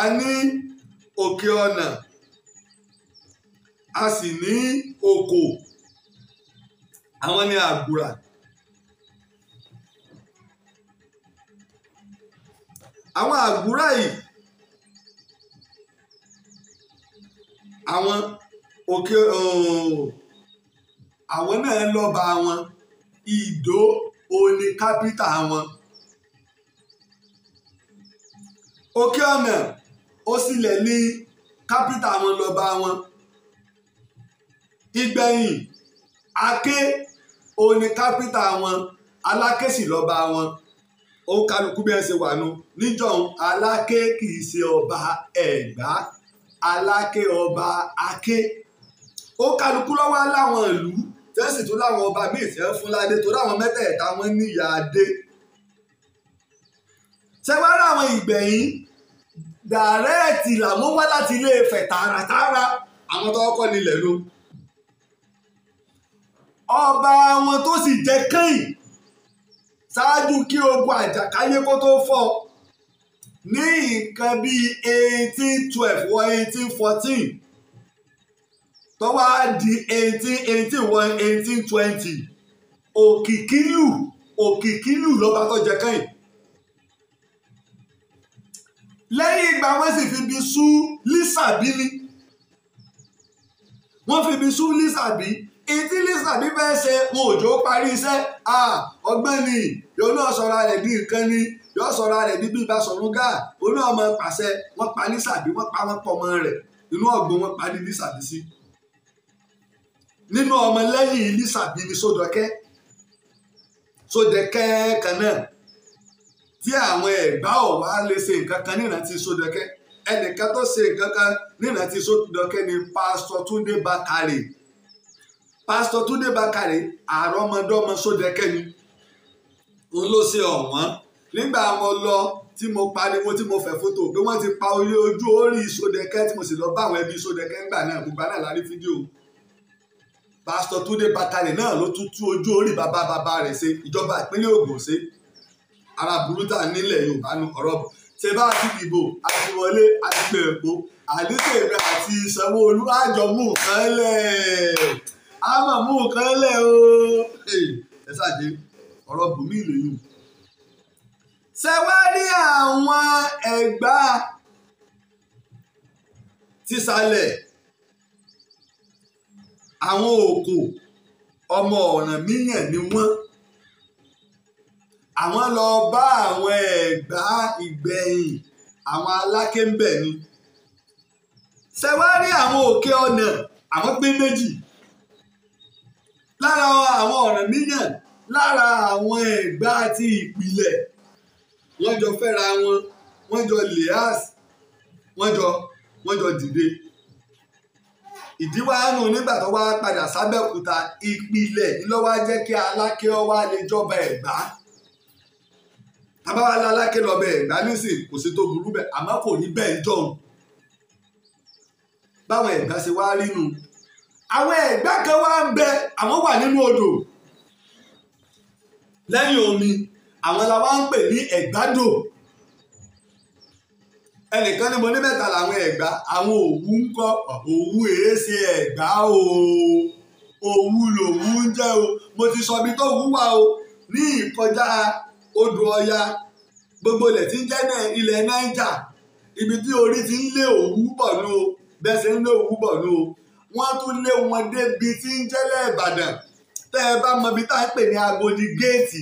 B: a ní Òkè Ọ̀nà a sì ní Òkò àwọn ní Àgùrà àwọn Àgùrà yìí àwọn òkè àwọn náà lọ́ba wọn Ìdó òní kápítà wọn Òkè Ọ̀nà ó sílẹ̀ ní kápítà wọn lọ́ba wọn Ìgbẹ̀yìn Aké òní kápítà wọn Aláké sì lọ́ba wọn ó kálukú bí ẹ ṣe wà nù níjọ̀hún Aláké kì í ṣe ọba Ẹ̀gbá Aláké ọba Aké ó kálukú lọ́wọ́ láwọn ìlú tẹ́sí tó láwọn ọba míì tẹ́ fún ládé tó láwọn mẹ́tẹ̀ẹ̀ta wọn níyà adé ṣẹ́wárà àwọn Ìgbẹ̀yìn dàrẹ́ẹ̀tì làwọn wá láti Ilé Ifẹ̀ tààràtààrà àwọn tó kọ́ nílẹ̀ ló ọba wọn tó sì jẹ kẹ́yìn ṣáájú kí ogun àjàkáyé kó tó fọ́ ní nǹkan bíi 1812 wọ 1814 tó wá di 1818 wọ 1820 Òkìkílù lọ́ba tó jẹ kẹ́yìn lẹ́yìn ìgbà wọ́n sì fi bí sú Lísàbí wọ́n fi bí sú Lísàbí ìtí Lísàbí fẹ́ ṣe wọn ò jó parí iṣẹ́ ọgbẹ́ni yóò náà sọ̀rọ̀ rẹ̀ di nǹkan ni yóò sọ̀rọ̀ rẹ̀ di bí Basọ̀rún Gáà oní ọmọ pàṣẹ wọ́n pa Lísàbí wọ́n pa wọ́n pọ̀ ọmọ rẹ̀ inú ọ̀gbun wọ́n pa ní Lísàbí sí nínú ọmọ lẹ́yìn Lísàbí ni Sódẹ̀kẹ́ kan náà tí àwọn Ẹ̀gbá ọ̀wá lè ṣe nǹkan kan nírántí Sódẹ̀kẹ́ ẹnìkan tó ṣe nǹkan kan nírántí Sódẹ̀kẹ́ ni Pásítọ̀ Túndé Bákàrè Pásítọ̀ Túndé Bákàrè àrọ́mọdọ́mọ Sódẹ̀kẹ́ ni òun ló ṣe ọ̀wọ́n nígbà mo lọ tí mo pariwo tí mo fẹ́ fótó pé wọ́n ti pa ojú orí Sódẹ̀kẹ́ tí mo sì lọ bá àwọn ẹbí Sódẹ̀kẹ́ ńgbà náà gbogbo náà lárí fídíò Pásítọ̀ Túndé Bákàrè náà ló tún tú ojú orí bàbá rẹ̀ ṣe ìjọba ìpínlẹ̀ Ògùn ṣe ara burúkú nílẹ̀ Yorùbá nu ọ̀rọ̀ bọ̀ ṣe bá ti dìbò àti wọlé àti pè èpo àdìsèmi àti Sanwó-Olú àjọ mú nǹkan lẹ̀ àmọ̀ mú nǹkan lẹ̀ o ẹ ṣáàjì ọ̀rọ̀ bùnmí ìlẹ́yìn. ṣé wá rí àwọn Ẹ̀gbá tìsàlẹ̀ àwọn Òkò ọmọ Ọ̀rànmíyàn ni wọ́n àwọn lọ bá àwọn Ẹ̀gbá Ìgbẹ̀yìn àwọn Aláké ń bẹ̀ ni ṣé wá rí àwọn Òkè Ọ̀nà àwọn pé méjì lára àwọn Ọ̀rànmíyàn lára àwọn Ẹ̀gbá àti ìpìlẹ̀ wọ́n jọ fẹ́ra wọn wọ́n jọ lèás wọ́n jọ dìde ìdíwáánu nígbà tó wá padà sábẹ́òkúta ìpìlẹ̀ ńlọ́wọ́ jẹ́ kí Aláké ọwá lè jọba Ẹ̀gbá tábàwá Aláké lọ́bẹ̀ Ẹ̀gbá nísìn kò sí tó burú bẹ́ẹ̀ àmọ́ kò rí bẹ́ẹ̀ jọ̀hún báwọn Ẹ̀gbá ṣe wá rí nu àwọn Ẹ̀gbá kan wá ń bẹ àwọn wà nínú odò lẹ́yìn omi àwọn la wá ń pè ní Ẹ̀gbádò ẹnìkan ní mo ní mẹ́ta làwọn Ẹ̀gbá àwọn Òwu ń kọ́ Òwu èé ṣe Ẹ̀gbá o Òwu lòwu ń jẹ́ o mo ti sọ ibi tó wù wá o ní ìkọjá odò Ọya gbogbo ilẹ̀ tí ń jẹ́ ilẹ̀ Niger ibi tí orí ti ń lé Òwu bọ̀ nù o bẹ́ẹ̀ ṣe ń lé Òwu bọ̀ nù o wọ́n tún lé wọn débi tí ń jẹ́lẹ̀ Ìbàdàn tẹ́ ẹ bá mọ ibi tá à ń pè ní Agodi géètì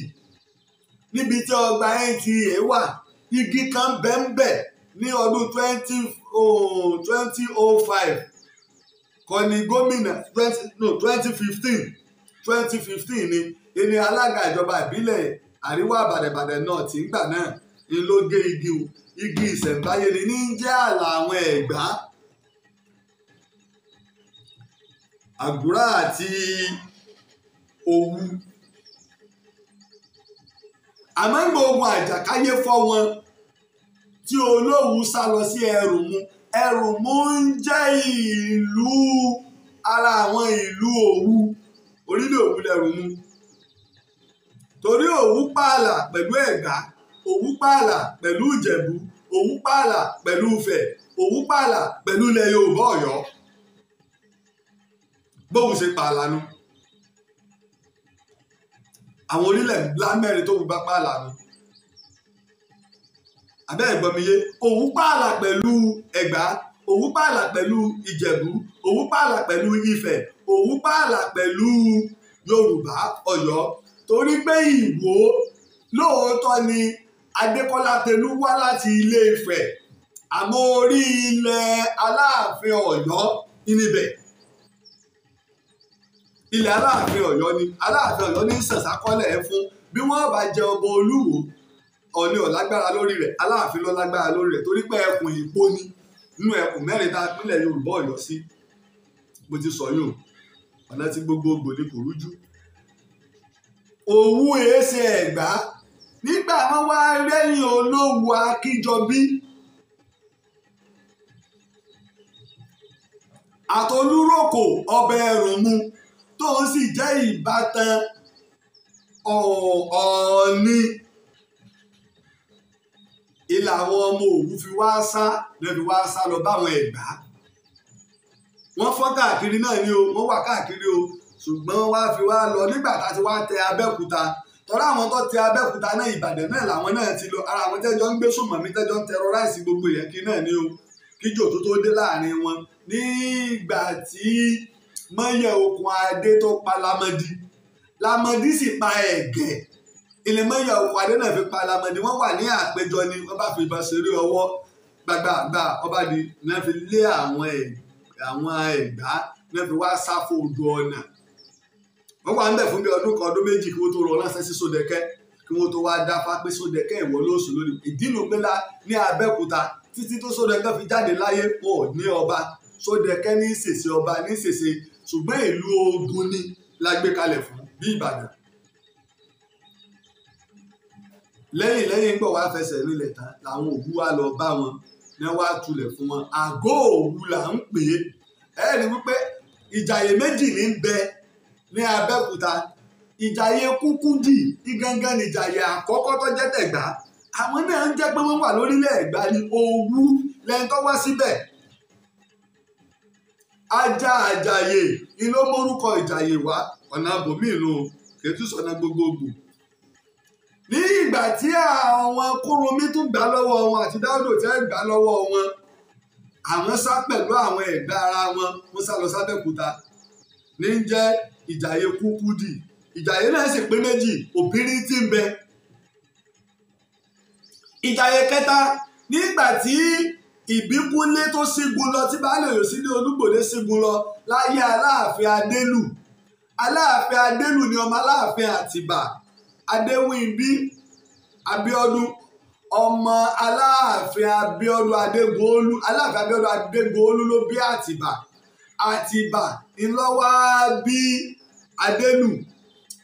B: níbi tí ọgbà NTA wà igi kan bẹ́ẹ̀ ní ọdún 2005 kọ́ ni gómìnà 2015 ni ẹni alága ìjọba ìbílẹ̀ àríwá Ìbàdàn náà tí ń gbà náà ni ló gé igi ìṣẹ̀ǹbáyé ni ní jẹ́ ààlà àwọn Ẹ̀gbá Àgùrá àti Òwu àmọ́ ń gbógun àjàkáyé fọ́ wọn tí Olówu sá lọ sí Ẹrùmú ń jẹ́ ìlú ara àwọn ìlú Òwu orílẹ̀ Òwu lẹ́rùmú torí Òwu pààlà pẹ̀lú Ẹ̀gbá Òwu pààlà pẹ̀lú Ìjẹ̀bú Òwu pààlà pẹ̀lú Ifẹ̀ Òwu pààlà pẹ̀lú ilẹ̀ Yorùbá Ọ̀yọ́ bóun ṣe pààlà nu àwọn orílẹ̀ ńlá mẹ́rin tó wù bá pààlà nu abẹ́ ẹ̀gbọ́n mi yé Òwu pààlà pẹ̀lú Ẹ̀gbá Òwu pààlà pẹ̀lú Ìjẹ̀bú, Òwu pààlà pẹ̀lú Ifẹ̀, Òwu pààlà pẹ̀lú Yorùbá Ọ̀yọ́ torí pé Ìwó lóòótọ́ ni Adékọ́lá Tẹ̀lú wá láti Ilé Ifẹ̀ àmọ́ orí ilẹ̀ Aláàfin Ọ̀yọ́ níbẹ̀. Ilẹ̀ Aláàfin Ọ̀yọ́ ni Aláàfin Ọ̀yọ́ ní sàsákọ́lẹ̀ fún bí wọ́n bá jẹ ọba Olúwo Ọọ̀ni ò lágbára lórí rẹ̀ Aláàfin ló lágbára lórí rẹ̀ torí pé ẹkùn Ìpó ni nínú ẹkùn mẹ́rin tá a pínlẹ̀ Yorùbá Ọ̀yọ́ sí. Mo ti sọ yóò ọ̀nà tí gbogbogbò ni kò rújú. Òwu èéṣe Ẹ̀gbá nígbà wọn wá rẹ́yìn Olówu Akíjọbí àtolúròkò ọba Ẹ̀rùnmu tó ń sì jẹ́ ìbátan Ọọ̀ni ilà àwọn ọmọ Òwu fi wá sá lẹ́bi wá sá lọ báwọn Ẹ̀gbá. Wọ́n fọ́n káàkiri náà ni o wọ́n wà káàkiri o ṣùgbọ́n wá fi wá lọ nígbà tá a ti wá tẹ Abẹ́òkúta tọ́lá àwọn tó tẹ Abẹ́òkúta náà Ìbàdàn náà làwọn náà ti lọ ara àwọn tẹ́jọ́ ń gbé sùnmọ̀mí tẹ́jọ́ ń tẹrọráìsì gbogbo èèyàn kí náà ni o kíjò tó tó dé láàrin wọn nígbà tí mọ́yẹ̀ okùn adé tó pa Lámọdí sì pa Ẹ̀gẹ́ ilé mọ́yẹ̀ okùn adé náà fi pa Lámọdí wọ́n wà ní àpéjọ ni wọ́n bá fi ìbọn ṣeré ọwọ́ gbàgbàgbà ọba di náà fi lé àwọn Ẹ̀gbá náà fi wá sáfò odò ọ̀nà. Wọ́n wà ń bẹ̀ fún bí ọdún kan ọdún méjì kí wọ́n tó rọ ránṣẹ́ sí Sódẹkẹ́ kí wọ́n tó wá dáfá pé Sódẹkẹ́ ìwọ lóṣù lórí ìdínú gbélá ní Abẹ́òkúta títí tó Sódẹkẹ́ fi jáde láyé wọn ò ní ọba Sódẹkẹ́ ní ìṣèṣe ọba ní ìṣèṣe ṣùgbọ́n ìlú ogun ni la gbé kalẹ̀ fún bí Ìbàdàn. lẹ́yìn gbọ́ wá fẹsẹ̀ nílẹ̀ tán làwọn Òwu wá lọ bá wọn ní wá tulẹ̀ fún wọn àgọ́ Òwu là ń pè é rí wípé ìjàyè méjì ní ń bẹ ní Abẹ́òkúta. Ìjàyè Kúkúdì igangan ní ìjàyè àkọ́kọ́ tó jẹ́ tẹ̀gbá àwọn náà ń jẹ́ pé wọ́n wà lórílẹ̀ Ẹ̀gbá ní Òwu lẹ́yìn tó wá síbẹ̀. Àjàyè ni ló mórúkọ ìjàyè wá ọ̀nà àbòmíì ló kẹ́tù sọ̀nà gbogbogbò. Ní ìgbà tí àwọn Kúrúnmí tún gbà lọ́wọ́ wọn àti Dáúdò tí wọ́n gbà lọ́wọ́ wọn àwọn sá pẹ̀lú àwọn Ẹ̀gbá ara wọn wọ́n sá lọ sábẹ́òkúta ní jẹ́ ìjàyè Kúkúdì. Ìjàyè náà sì pé méjì òbírí tí ń bẹ. Ìjàyè kẹta nígbà tí Ìbíkúnlé tó sígun lọ tí baálé Òyòsílẹ̀ Olúgbòde sígun lọ láyé Aláàfin Adélù. Aláàfin Adélù ni ọmọ Aláàfin Àtìbà Adéwìnbí Abíọ́dún ọmọ Aláàfin Abíọ́dún Adégoolú. Aláàfin Abíọ́dún Adégoolú ló bí Àtìbà. Àtìbà ńlọ́wọ́ bí Adélù.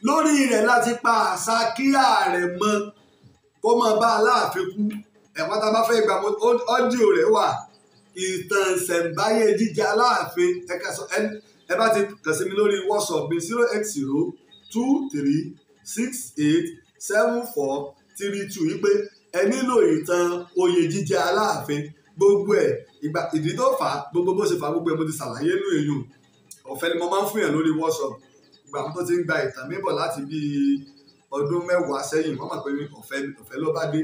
B: Lórí rẹ̀ láti pa àṣà kí Àrẹ̀mọ kó máa bá Aláàfin kú. Ẹ̀wọ́n tá a bá fẹ́ gbà ọ́díò rẹ̀ wà ìtàn ìṣẹ̀ǹbáyé jíjẹ Aláàfin ẹ bá ti kàn sí mi lórí WhatsApp mi 08023687432 wípé ẹ nílò ìtàn oyè jíjẹ Aláàfin gbogbo ẹ̀ ìdí tó fà á gbogbo bó ṣe fà á gbogbo ẹ̀ mo ti ṣàlàyé nínú èèyàn ọ̀fẹ́ ni mo máa ń fún yàn lórí WhatsApp ìgbà tó ti ń gba ìtàn mi bọ̀ láti bí ọdún 10 sẹ́yìn wọ́n mọ̀ pé ọ̀fẹ́ ló bá dé.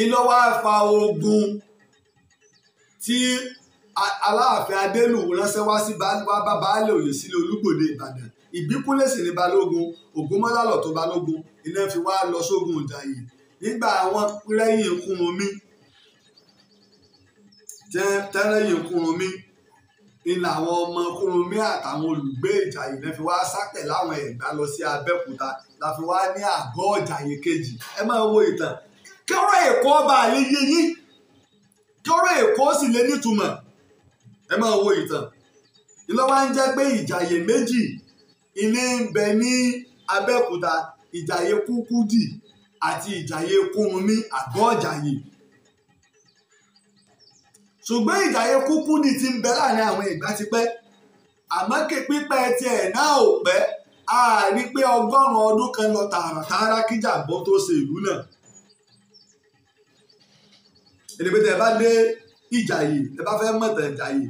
B: Iná wá fa ogun tí Aláàfin Adélù ránṣẹ́ wá sí bá baálé Òyòsílẹ̀ Olúgbòde Ìbàdàn. Ìbíkúnlé sì ní balógun Ògúnmọ́lá lọ̀tọ̀ balógun iná fi wá lọ sógun Ìjàyè nígbà wọn rẹ́yìn Kúrúnmí tẹ́rẹ́yìn Kúrúnmí iná àwọn ọmọ Kúrúnmí àtàwọn olùgbé Ìjàyè náà fi wá sápẹ̀ láwọn Ẹ̀gbá lọ sí Abẹ́òkúta la fi wá ní àgọ́ Ìjàyè kejì. Ẹ máa wo ìtàn kí ọ̀rọ̀ Èkó ọba àlè yé yín kí ọ̀rọ̀ Èkó sì lè nítumọ̀. Ẹ máa wo ìtàn ìlọ́wọ́ ń jẹ́ pé ìjàyè méjì ilé ń bẹ ní Abẹ́òkúta ìjàyè Kúkúdì àti ìjàyè Kúrúnmí àgọ́ Ìjàyè. Ṣùgbọ́n ìjàyè Kúkúdì ti ń bẹ láàrin àwọn Ẹ̀gbá ti pẹ́ àmọ́ kí pípẹ́ tiẹ̀ náà ò pẹ́ a rí pé 100 ọdún kan lọ tààràtààrà kíjàgbọ́ tó ṣe ìlú náà. Èdèbètè ẹ bá dé Ìjàyè ẹ bá fẹ́ mọ̀tàn Ìjàyè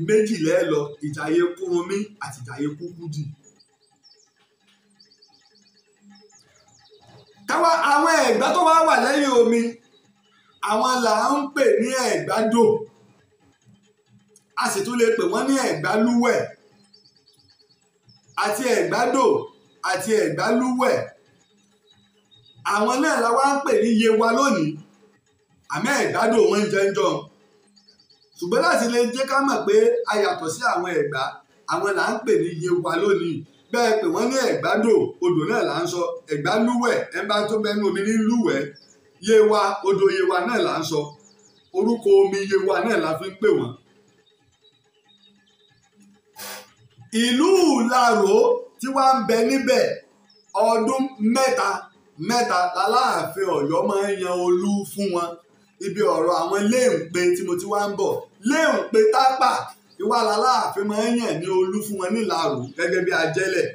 B: méjì lẹ́ẹ̀ lọ ìjàyè Kúrúnmí àti ìjàyè Kúkúdì. Káwá àwọn Ẹ̀gbá tó wá wà lẹ́yìn omi àwọn là ń pè ní ẹ̀gbádò, a sì tún lè pè wọ́n ní ẹ̀gbálúwẹ̀ àti ẹ̀gbádò àti ẹ̀gbálúwẹ̀. Àwọn náà la wá ń pè ní yewa lónìí, àmọ́ ẹ̀gbádò wọn ń jẹ́ ń jọ. Ṣùgbọ́n láti lè jẹ́ ká mọ̀ pé a yàtọ̀ sí àwọn ẹ̀gbá, àwọn là ń pè ní yewa lónìí. Bẹ́ẹ̀ pé wọ́n ní ẹ̀gbádò, odò náà là ń sọ. Ẹ̀gbálúwẹ̀ ẹ bá tó bẹnu omi ní lúwẹ̀ẹ́. Yewa, odò yewa náà là ń sọ. Orúkọ omi yewa náà la fi ń pè wọ́n. Ìlú Ìlaró tí wàá ń bẹ níbẹ̀, ọdún mẹ́ta l'Aláàfin Ọ̀yọ́ máa ń yan olú fún wọn. Ibi ọ̀rọ̀ àwọn Léǹpé tí mo ti wá ń bọ̀, Léǹpé Tápà ìwà l'Aláàfin máa ń yàn ní olú fún wọn ní Ìlaró gẹ́gẹ́ bí ajẹ́lẹ̀,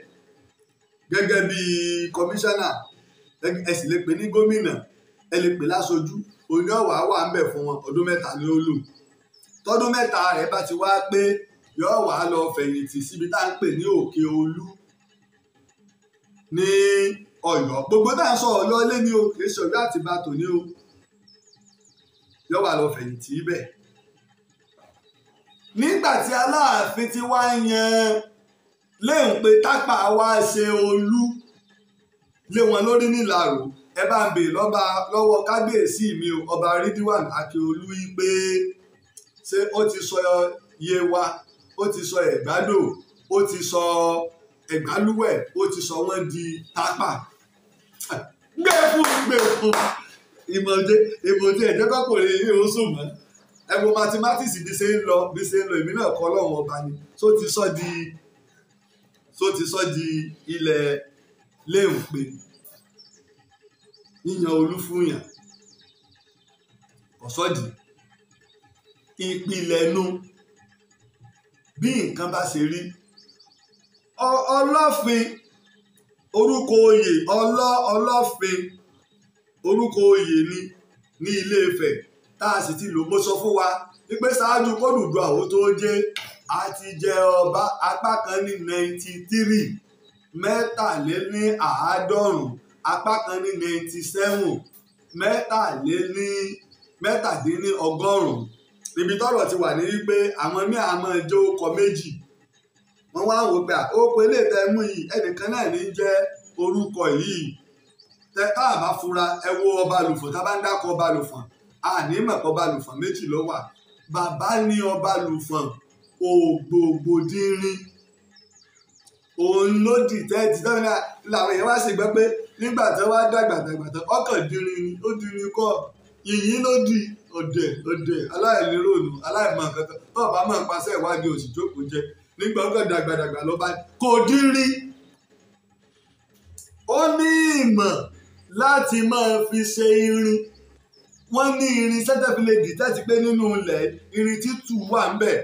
B: gẹ́gẹ́ bí kọmíṣánná, ẹ sì lè pè ní gómìnà, ẹ lè pè láṣojú, òní ọ̀wà wà ń bẹ̀ fún wọn. Ọdún mẹ́ta ni ó lò. Tọ́dún mẹ́ta rẹ̀ bá ti wá pé yóò wá lọ fẹ̀yìntì síbi tá à ń pè ní Òkè Olú ní Ọ̀yọ́. Gbogbo tá à ń sọ Ọ̀yọ́ lé ní o, kì í ṣe Ọ̀yọ́ Àtìbà tòní o. Yóò wá lọ fẹ̀yìntì ibẹ̀. Nígbà tí Aláàfin ti wá yan Léǹpé Tápà wá ṣe olú lé wọn lórí ní Ìlaró, ẹ bá ń bèè lọ́wọ́ kábíyèsí mi o, ọba Ridwan Akíolú yìí pé ṣé ó ti sọ Yewa, ó ti sọ ẹ̀gbádò, ó ti sọ ẹ̀gbálúwẹ̀, ó ti sọ wọ́n di Tápà. Gbé fún ìmọ̀dé ẹ̀jẹ̀ kọ́kùnrin yìí ó sùn mọ́. Ẹ wo mathematics bí ṣe ń lọ èmi náà kọ́ Ọlọ́run ọba ni. Tó ti sọ di ilẹ̀ Léǹpé, yíyan olú fún yàn ọ̀sọ́dì ìpìlẹ̀ nu bí nǹkan bá ṣe rí. Ọlọ́fin orúkọ oyè, Ọlọ́fin orúkọ oyè ni ní Ilé Ifẹ̀ tá a sì ti lò. Mo sọ fún wa wípé ṣáájú k'Odùduwà ó tó jẹ́ a ti jẹ ọba apá kan ní 93, mẹ́tàléníàádọ́rùn, apá kan ní 97, mẹ́tàdínlọ́gọ́rùn. Ibi tọ́rọ̀ ti wà ní wípé àwọn ní àmọ́ jẹ́ orúkọ méjì. Wọ́n wá wò pé orúkọ ilé ìtẹ́ mú yìí ẹnìkan náà ní jẹ́ orúkọ yìí. Tá a bá fura ẹ wo Ọbalùfọ̀n, tá a bá ń dákọ̀ Ọbalùfọ̀n, àní mọ̀pọ̀ Ọbalùfọ̀n méjì ló wà. Bàbá ní Ọbalùfọ̀n Ògbògbòdìnrín, òun ló dìtẹ́ẹ̀tì tán ní làwọn èèyàn wá sì gbọ́ pé nígbà tí wọ́n á dàgbà tán ọkàn dìrín ni, ó dìrín kọ́ yìnyín ló di ọ̀dẹ̀ aláìlérònú aláìmọ̀ kankan tó bá máa ń paṣẹ ìwádìí òsì jókòó jẹ. Nígbà ọkàn dàgbà ló bá kò dìrín. Ó ní ìmọ̀ láti máa fi ṣe irin. Wọ́n ní irin sẹ́tẹ̀fìlẹ̀ dìtẹ́ẹ̀tì pé nínú ilẹ̀ irin títù wà ń bẹ̀.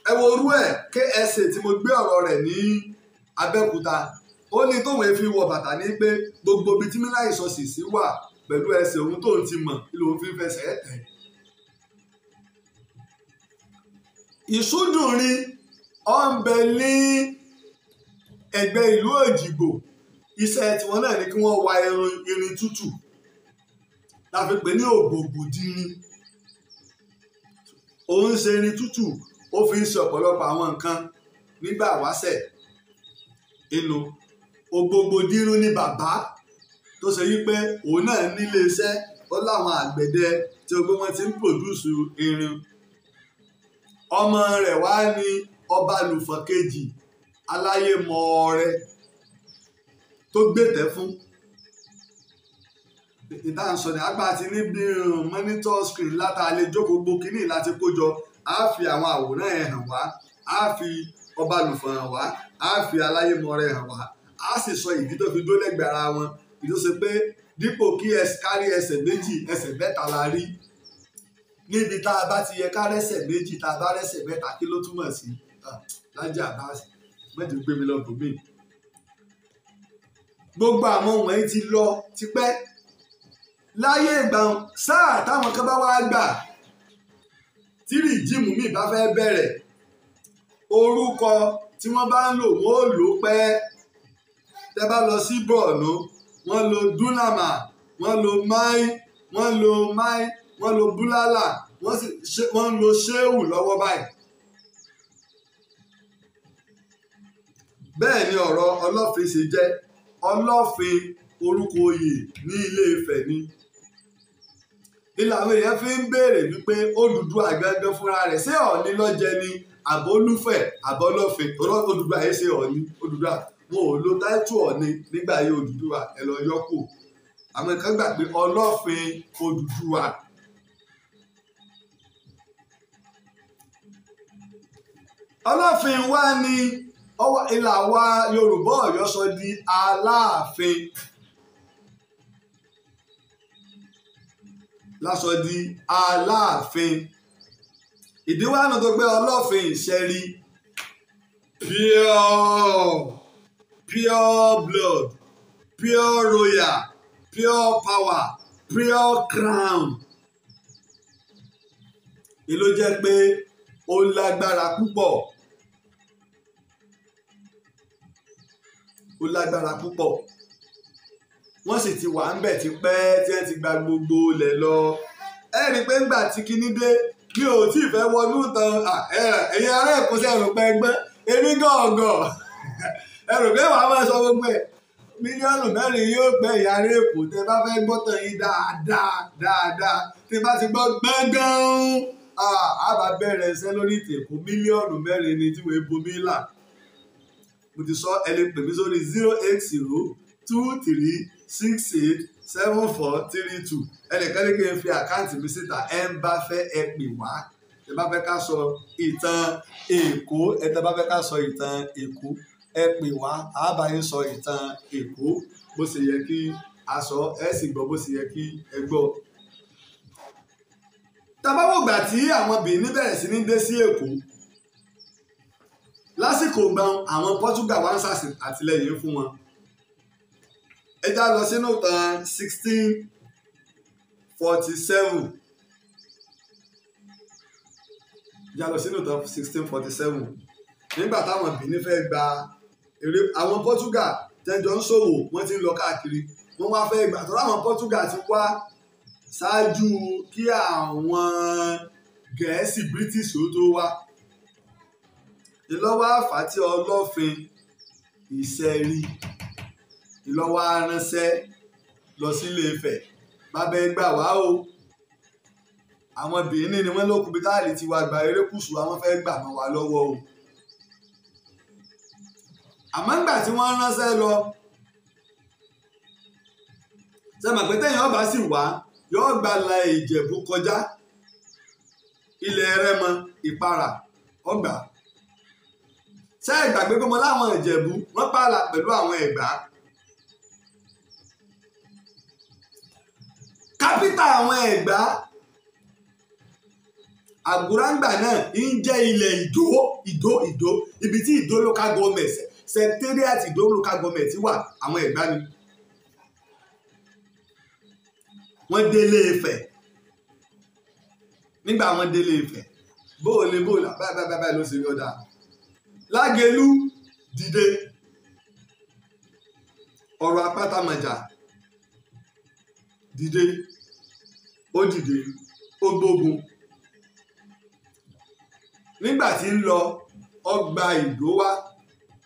B: Ẹ wo orú ẹ̀ KSA tí mo gbé ọ̀rọ̀ rẹ̀ ní Abẹ́òkúta. Ó ní tóun fi wọ bàtà ní pé gbogbo ibi tí mineral resources wà pẹ̀lú ẹsẹ̀ òun tóun ti mọ̀ kí lòun fi fẹsẹ̀ tẹ̀. Ìṣúdùnrin ọ̀nbẹ ní ẹgbẹ́ ìlú Òjìgbò. Iṣẹ́ tiwọn náà ni kí wọ́n wa irin tútù. La fi pè ní Ògbògbòdìnrín. Òun ṣe irin tútù, ó fi ń ṣe ọ̀pọ̀lọpọ̀ àwọn nǹkan nígbà wáṣẹ̀. Inú Ògbògbòdìnrín ni bàbá tó ṣe wípé òun náà nílé iṣẹ́, ó láwọn àgbẹ̀dẹ tí ó gbé wọn ti ń pòdúsù irin. Ọmọ rẹ̀ wá ní Ọbalùfọ̀n kejì Aláyé Mọ́ọ̀rẹ́ tó gbẹ̀tẹ̀ fún. Ìdáhùnsọ ni àgbà ti ní bí monitor screen látàlẹ́ jókòó gbókínì láti kójọ. A fi àwọn àwòrán ẹ̀ hàn wá, a fi Ọbalùfọ̀n hàn wá, a fi Aláyé Mọ́ọ̀rẹ́ hàn wá, a sì sọ ìdí tó fi dó lẹ́gbẹ̀ẹ́ ara wọn. Ìdí tó ṣe pé dípò kí kárí ẹsẹ̀ méjì ẹsẹ̀ mẹ́ta la rí. Níbi tá a bá ti yẹ ká rẹ́sẹ̀ méjì tá a bá rẹ́sẹ̀ mẹ́ta kí ló túmọ̀ sí? Lájí Abbas mẹ́jọ gbé mi lọ bòmí. Gbogbo àwọn wọ̀nyí ti lọ tipẹ́. Láyé ìgbà sáà táwọn kan bá wá gbà tí rìjíìmù mi bá fẹ́ bẹ̀rẹ̀, orúkọ tí wọ́n bá ń lò wọ́n ò lò pẹ́. Tẹ́ bá lọ sí Borno wọ́n lo Dunama, wọ́n lo Mai, wọ́n lo búlálà wọ́n lo ṣéwù lọ́wọ́ báyìí. bẹ́ẹ̀ ni ọ̀rọ̀ ọlọ́fin ṣe jẹ́. ọlọ́fin orúkọ oyè ní ilé Ifẹ̀ ni. ìlànà èèyàn fi ń béèrè wípé Odùduwà gangan fúnra rẹ̀ ṣé Ọọ̀ni lọ́jẹ ni àbólúfẹ̀ àbọ́lọ́fin Odùduwà yìí ṣe Ọọ̀ni. Odùduwà wọn ò lo táìtù Ọọ̀ni nígbà ayé Odùduwà ẹ lọ yọkù. àwọn kan gbà pé ọlọ́fin Odùduwà. ọlọ́fin wa ni ìlà wa Yorùbá Ọ̀yọ́ sọ di Aláàfin. lásọ di Aláàfin. ìdí wa nù tó gbé ọlọ́fin ìṣẹ́rí pure blood pure royal pure power pure crown. èló jẹ́ pé ó lágbára púpọ̀. ó lágbára púpọ̀. wọ́n sì ti wà ń bẹ̀ tipẹ́ tí wọ́n ti gba gbogbo ilẹ̀ lọ. ẹ rí i pé ńgbà tí kinní dé mi ò tí ì fẹ́ wọnú tán ẹ̀yin ará Èkó sí ẹ̀rù pẹ́ gbọ́n èmi gọ̀ọ̀gọ̀ ẹ̀rù pé wàá máa sọ gbogbo ẹ̀. mílíọ̀nù 4 yóò gbẹ ìyá ará Èkó tẹ bá fẹ́ gbọ́ tán yín dáadáa tí bá ti gbọ́ gbọ́ngàn á bá bẹ̀rẹ̀ ẹsẹ̀ lórí ìtẹ̀kù mílíọ̀nù 4 ni tí wọ́n bomi là. mo ti sọ ẹ lè pè mí sórí 08023687432 ẹnìkan ní kí n fi àkáǹtì mi síta ẹ ń bá fẹ́ ẹ pè wá ẹ bá fẹ́ ká sọ ìtàn Èkó ẹ tẹ́ bá fẹ́ ká sọ ìtàn Èkó ẹ pè wá a bá yín sọ ìtàn Èkó bó ṣe yẹ kí a sọ ẹ sì gbọ́ bó ṣe yẹ kí ẹ gbọ́. tàbáwò gbà tí àwọn Benin bẹ̀rẹ̀ sí ní dé sí Èkó lásìkò gbọ́n àwọn Portugal wá ń ṣàtìlẹ́yìn fún wọn. ẹ já lọ sínú ìtàn 1647. já lọ sínú ìtàn 1647 nígbà táwọn Benin fẹ́ gba èrè àwọn Portugal tẹ́jọ́ ń ṣòwò wọ́n ti ń lọ káàkiri wọ́n wá fẹ́ gbà tọ́lá àwọn Portugal ti wá ṣáájú kí àwọn Gẹ̀ẹ́sì British ó tó wá. ìlọ́wọ́ àfà tí ọlọ́fin ìṣẹ̀rí ìlọ́wọ́ aránṣẹ́ lọ sílé Ifẹ̀ bàbá ẹ gbà wá o. àwọn Benin ni wọ́n lókun bí táàlì ti wá gba erékùṣù àwọn fẹ́ gbà mọ́ wa lọ́wọ́ o. àmọ́ ńgbà tí wọ́n ránṣẹ́ lọ sẹ́mà pé téèyàn ọba sì wá yóò gba la Ìjẹ̀bú kọjá ilẹ̀ Rẹ́mọ Ìparà ọgbà. ṣé ìgbàgbé pé mo láwọn Ìjẹ̀bú wọ́n pààlà pẹ̀lú àwọn Ẹ̀gbá. kápítà àwọn Ẹ̀gbá Àgùráǹgbà náà ń jẹ́ ilẹ̀ Ìdó ibi tí Ìdó local government secretariat Ìdó local government wà àwọn Ẹ̀gbá ni. wọ́n délé Ifẹ̀ nígbà wọ́n délé Ifẹ̀ bóòlù báyìí ló ṣe rí ọ̀dà. Lágelú dìde ọ̀rọ̀ apátámọ̀jà dìde ó gbógun nígbà tí ń lọ ọgbà Ìdó wá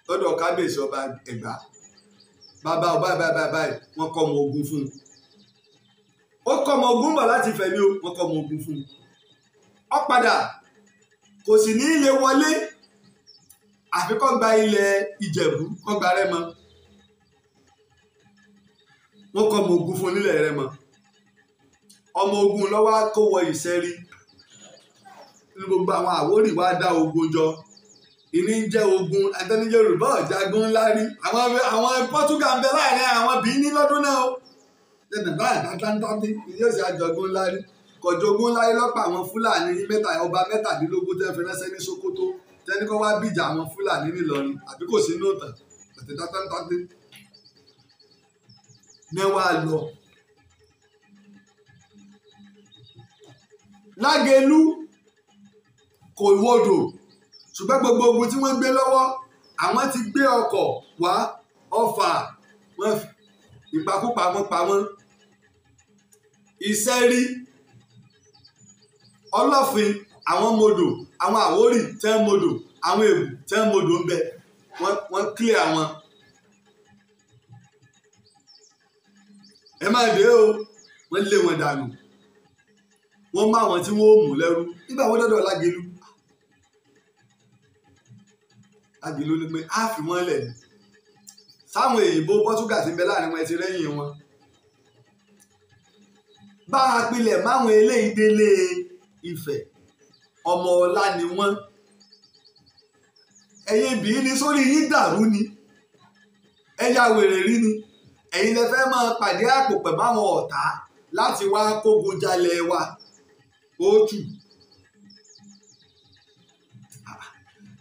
B: lọ́dọ̀ kábíyèsí ọba Ẹ̀gbá bàbá ọba báyìí wọ́n kọ́ ọmọ ogun fún un. ó kọ́ ọmọ ogun bọ̀ láti Ifẹ̀ ni wọ́n kọ́ ọmọ ogun fún un. ó padà kò sì ní ilé wọlé àfi kó gba ilẹ̀ Ìjẹ̀bú kó gba Rẹ́mọ. wọ́n kọ́ ọmọ ogun fún nílẹ̀ Rẹ́mọ. ọmọ ogun lọ́wọ́ kó wọ Ìṣẹ́rí ní gbogbo àwọn Àwórì wá dá ogun jọ. ìní ń jẹ́ ogun Itan Yoruba ọ̀jágun ńlá rí àwọn Portugal ń bẹ láàrin àwọn Benin lọ́dún náà o. lẹ́nu báyìí dáńdáńdáńdé yóò ṣe àjọgún ńlá rí kọjọgún ńlá rí lọ́pọ̀ àwọn Fúlàní ọba 17 tẹ́ fi ránṣẹ́ ní Sókótó tẹ́ni kọ́ wá bíjà àwọn Fúlàní nílọrin àbí kò sí nóòtàn àti dáńdáńdáńdé mẹ́wàá lọ. Lágelú kò wodò ṣùgbọ́n gbogbo ogun tí wọ́n gbé lọ́wọ́ àwọn ti gbé ọkọ̀ wá Ọ̀fà wọn ìpakúpa wọn pa wọn. Ìṣẹ́rí Ọlọ́fin àwọn modò àwọn Àwórì tẹ́ ń modò àwọn Èbù tẹ́ ń modò ń bẹ wọ́n clear àwọn. Ẹ má dé o wọ́n lé wọn dànù wọ́n má wọn tí wọ́n mú lẹ́rú nígbà wọ́n dọ́dọ̀ Lágelú. Lágelú ní pé á fi wọ́n lẹ̀ ní sáwọn èyìnbó Pọ́túgà ti bẹ láàrin wọn ẹ ti rẹ́yìn wọn. Bá a pilẹ̀ máwọn eléyìí délé Ifẹ̀ ọmọ ọlá ni wọ́n. Ẹ̀yin bìí ni sórí yín dàrú ni ẹ̀yà wèrè rí ni ẹ̀yin lẹ fẹ́ máa pàdé àpò pẹ̀ máwọn ọ̀tá láti wá kógun jalẹ̀ wa òtù.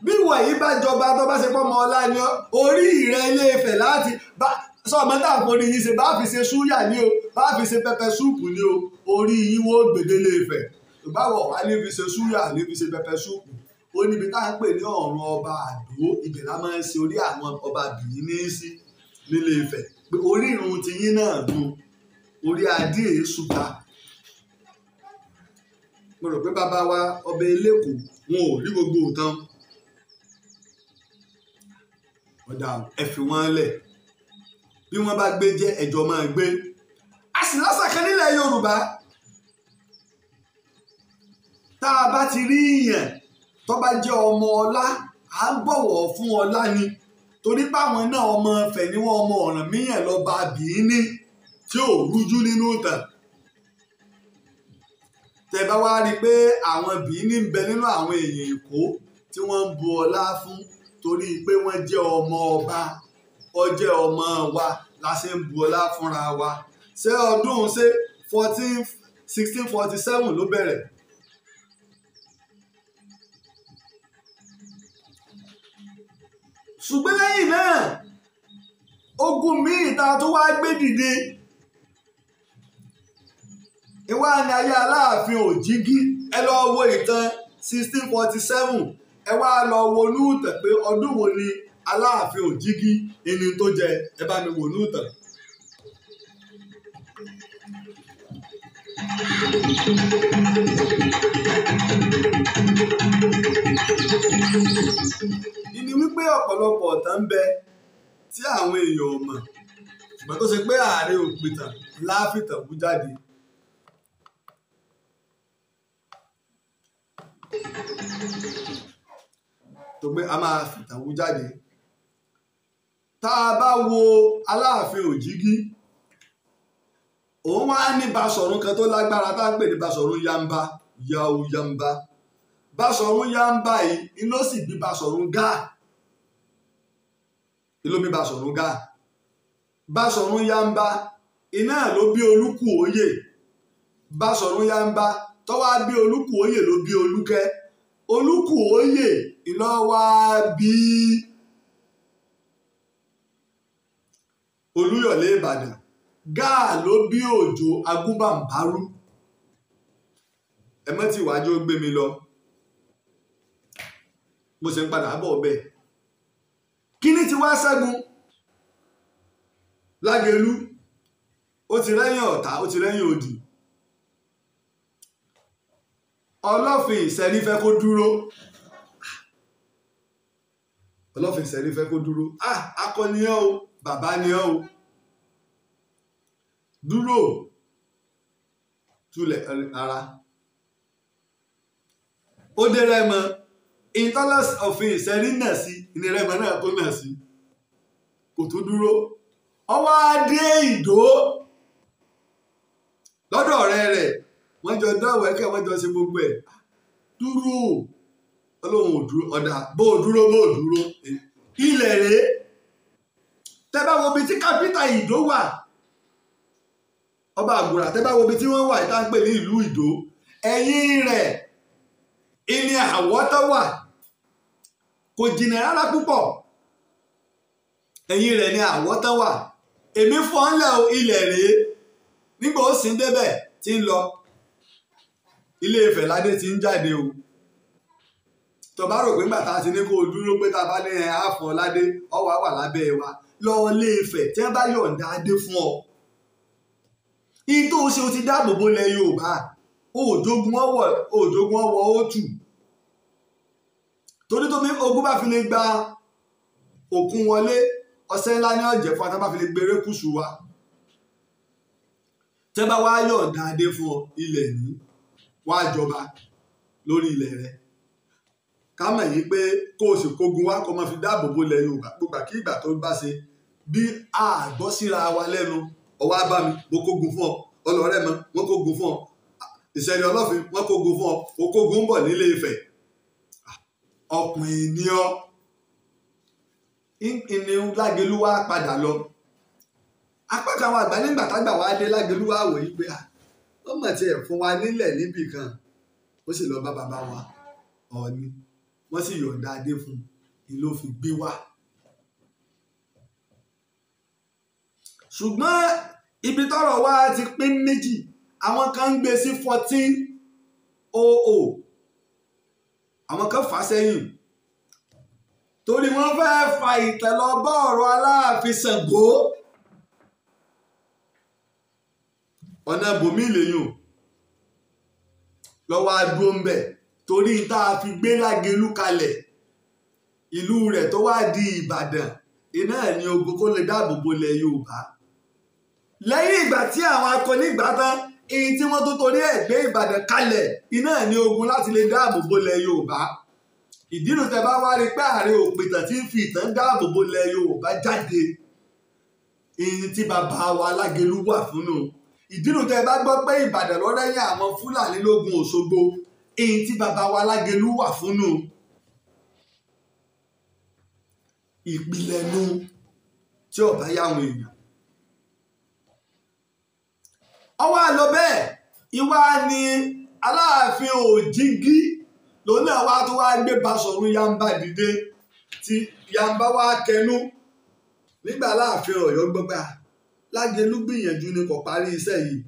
B: Bí wọ̀nyí bá jọba tó bá ṣe pọ́nmọ ọlá ni orí ìrẹ́ Ilé Ifẹ̀ láti bá sọ̀mọ́tà àforí yín ṣe bá fi ṣe súyà ní o bá fi ṣe pẹpẹ súùpù ní o orí yín wọ́n gbèdélé Ifẹ̀ ìbáwọ̀ wá ní fi ṣe súyà ní fi ṣe pẹpẹ súùpù ó níbi tá à ń pè ní ọ̀run ọba Àdó ibẹ̀ la máa ń ṣe orí àwọn ọba bìí ní sí nílé Ifẹ̀ pé orí ìrun ti yín náà dùn orí adé èésùta. Mo rò pé bàbá wa ọba Elékòó wọn ò rí gbogbo nǹkan ọ̀dà ẹ fi wọ́n lẹ̀ bí wọ́n bá gbé jẹ́ ẹjọ́ máa gbé. A sì lọ́sà kan nílẹ̀ Yorùbá tá a bá ti rí ìyàn tó bá jẹ́ ọmọ ọlá à ń bọ̀wọ̀ fún ọlá ni torí páwọn náà ọmọ Ifẹ̀ ni wọ́n ọmọ Ọ̀rànmíyàn lọ́ba Bìíní tí ò rújú nínú ìtàn. Tẹ́ bá wá rí i pé àwọn Bìíní ń bẹ nínú àwọn èèyàn Èkó tí wọ́n ń bu ọlá fún torí pé wọ́n jẹ́ ọmọ ọba ó jẹ́ ọmọ wa la ṣe ń bu ọlá fúnra wa. Ṣé ọdún ṣe 1647 ló bẹ̀rẹ̀. Ṣùgbọ́n lẹ́yìn náà ogun míì ta tó wá gbé dìde ìwà ni ayé Aláàfin Òjìgí ẹ lọ wo ìtàn 1647 ẹ wá lọ wo núùtàn pé ọdún wo ni Aláàfin Òjìgí ẹni tó jẹ ẹ bá mi wò núùtàn. Ìní wípé ọ̀pọ̀lọpọ̀ ọ̀tàn ń bẹ tí àwọn èèyàn ò mọ̀ ṣùgbọ́n tó ṣe pé ààrẹ òpìtàn láfìtàn wú jáde. Tó pé a máa fìtàn wú jáde. Tá a bá wo Aláàfin Òjìgí òun wá ní Basọ̀rún kan tó lágbára tá à ń pè ní Basọ̀rún Yamba Yao Yamba. Basọ̀rún Yamba yìí iná sì bí Basọ̀rún Gáà ló bí Basọ̀rún Gáà. Basọ̀rún Yamba iná ló bí Olúkùóyè. Basọ̀rún Yamba tó wá bí Olúkùóyè ló bí Olúkẹ́. Olúkùóyè iná wá bí Olúyọ̀lé Ìbàdàn. Gáà ló bí Òjó Agúnbàmbárú. Ẹ mọ́ tí ìwájú ó gbé mi lọ mo ṣe ń padà bọ̀ bẹ́ẹ̀. Kíní ti wá ṣẹ́gun Lágelú ó ti rẹ́yìn ọ̀tá ó ti rẹ́yìn òdì. Ọlọ́fin Ìṣẹ̀rí fẹ́ kó dúró. Ọlọ́fin Ìṣẹ̀rí fẹ́ kó dúró. Akọni ẹ́ o bàbá ni ẹ́ o dúró túlẹ̀ ara. Ó dé Rẹ́mọ ìtọ́lọ́sì òfin Ìṣẹ̀rí náà sí ní Rẹ́mọ náà tó náà sí kò tó dúró. Ọwọ́ adé Ìdó lọ́dọ̀ ọ̀rẹ́ rẹ̀ wọ́n jọ dọ́wẹ́kẹ́ wọ́n jọ ṣe gbogbo ẹ̀ dúró Ọlọ́run ò dúró ọ̀dà bó o dúró ilẹ̀ rèé. Tẹ́ bá wo ibi tí kápítà Ìdó wà ọba Àgùrà tẹ́ bá wo ibi tí wọ́n wà ìta ń pè ní ìlú Ìdó ẹ̀yìn rẹ̀ ilé àwọ̀tọ́ wà kò jìnnà rárá púpọ̀ ẹ̀yìn rẹ̀ ni àwọ̀tọ́ wà. Èmi fọ́nlẹ̀ o ilẹ̀ rèé nígbà ó sì ń débẹ̀ tí ń lọ Ilé Ifẹ̀ ládé ti ń jáde o. Tó bá rò pé nígbà tá a ti ní kó o dúró pé tá a bá ní àfọ̀ ládé ọwọ́ wà lábẹ́ wa lọ Ilé Ifẹ̀ tí wọ́n bá yọ̀ǹda adé fún ọ. Ìyí tó o ṣe o ti dáàbò bo ilẹ̀ Yorùbá o òjògùn ọwọ́ òtù torí tó bí ogun bá fi lè gba òkun wọlé ọ̀sẹ̀ ńlá ní ọ̀jẹ̀ fún àtàbà fi lè gbé erékùṣù wa tẹ́ bá wá yọ̀ǹda adé fún ọ ilẹ̀ yìí wá jọba lórí ilẹ̀ rẹ ká mọ̀ yìí pé kó o sì kógun wá kó o máa fi dáàbò bo ilẹ̀ Yorùbá gbogbo kí ìgbà tó bá ṣe bí a gbọ́ síra wa lẹ́nu ọwọ́ á bá mi mo kógun fún ọ ọlọ́rẹ́ mọ wọ́n kógun fún ọ ìṣẹ̀lẹ̀ ọlọ́fin wọ́n kógun fún ọ okógun ń bọ̀ nílé Ifẹ̀ ọkùnrin ni ọ ìní Lágelú wá padà lọ apá kan àwọn àgbà nígbà tágbà wá dé Lágelú wá wò yí pé ó mọ̀ tí ẹ̀ fún wa nílẹ̀ níbì kan ó sì lọ bá bàbá wa Ọọ̀ni wọ́n sì yọ̀ǹda adé fún un ló fi gbé wá. ṣùgbọ́n ibi tọ́rọ̀ wa ti pín méjì àwọn kan ń gbé sí 1400 àwọn kan fà sẹ́yìn torí wọ́n fẹ́ fa ìtẹ̀lọ́bọ̀ ọ̀rọ̀ Aláàfin Ṣàngó ọ̀nà bòmí lèyìn lọ́wọ́ adúró ń bẹ̀ torí tá a fi gbé Lágelú kalẹ̀ ìlú rẹ̀ tó wá di Ìbàdàn iná ẹ̀ ní ogun kó lè dáàbò bo ilẹ̀ Yorùbá lẹ́yìn ìgbà tí àwọn akọni ìgbà tán èyí tí wọ́n tó torí ẹ̀ gbé Ìbàdàn kalẹ̀ iná ẹ̀ ní ogun láti lè dáàbò bo ilẹ̀ Yorùbá ìdínú tẹ́ bá wá rí pé Ààrẹ Òpìtàn tí ń fi ìtàn dáàbò bo ilẹ̀ Yorùbá jáde èyí tí bàbá wa Lágelú wà fún un ìdínú tẹ́ bá gbọ́ pé Ìbàdàn ló rẹ́yìn àwọn Fúlàní lógun Òṣogbo èyí tí bàbá wa Lágelú wà fún un ìpìlẹ̀ nu tí ọba yáwọn èèyàn ọwọ́ àlọ́ bẹ́ẹ̀ ìwà ni Aláàfin Òjìgí lòun náà wá tó wá gbé Basọ̀run Yamba dìde tí Yamba wá kẹnu nígbà Aláàfin Ọ̀yọ́ gbọ́gbà Lágelú gbìyànjú ni kò parí iṣẹ́ yìí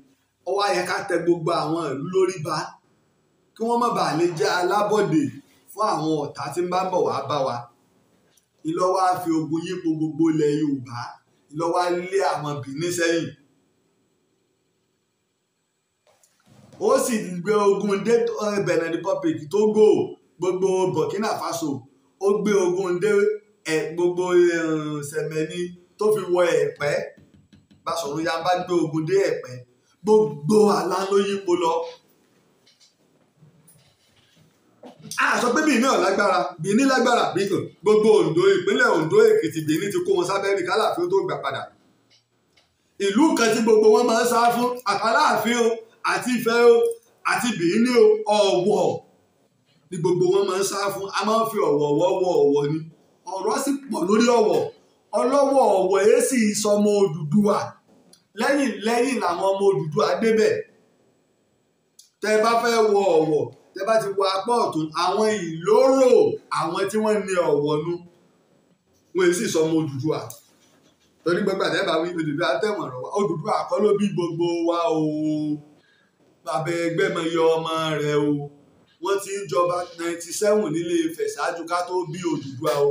B: ọwọ́ ayẹ ká tẹ gbogbo àwọn ìlú lórí bá kí wọ́n má bàa lè jẹ́ alábọ̀dé fún àwọn ọ̀tá tí ń bá bọ̀ wá bá wa ìlọ́wọ́ á fi ogun yípo gbogbo ilẹ̀ Yorùbá ìlọ́wọ́ á lé àwọn Bìní sẹ́yìn ó sì gbé ogun dé Benin Republic Togo gbogbo Burkina Faso ó gbé ogun dé gbogbo Sẹ̀mẹ́nì tó fi wọ Ẹ̀pẹ́ Basọ̀run Yamba gbé ogun dé Ẹ̀pẹ́ gbogbo àlá ló yípo lọ. a sọ pé Bìní ò lágbára Bìní lágbára gbogbo Oǹdó ìpínlẹ̀ Oǹdó Èkìtì Bìní ti kó wọn sábẹ́rì k'Aláàfin tó gbà padà ìlú kan tí gbogbo wọn máa ń sá fún àtàláàfin o àti Ifẹ̀ o àti Bìní o Ọ̀wọ̀ ni gbogbo wọn máa ń sá fún a máa ń fi Ọ̀wọ̀ wọ Ọ̀wọ̀ ni ọ̀rọ̀ sì pọ̀ lórí Ọ̀wọ̀ ọlọ́wọ̀ Ọ̀wọ̀ èé sì sọmọ Odùduwà lẹ́yìn làwọn ọmọ Odùduwà débẹ̀ tẹ́ bá fẹ́ wọ Ọ̀wọ̀ tẹ́ bá ti wọ apá ọ̀tún àwọn Ìlóró àwọn tí wọ́n ní Ọ̀wọ̀ nu wọn èé sì sọmọ Odùduwà torí gbogbo àtẹ́bà wí Odùduwà tẹ̀wọ̀n rọ̀ wá Odùduwà kọ́ ló bí gbogbo wa o bàbá ẹgbẹ́ mọ iye ọmọ rẹ̀ o wọ́n ti ń jọba 97 nílé Ifẹ̀ ṣáájú ká tó bí Odùduwà o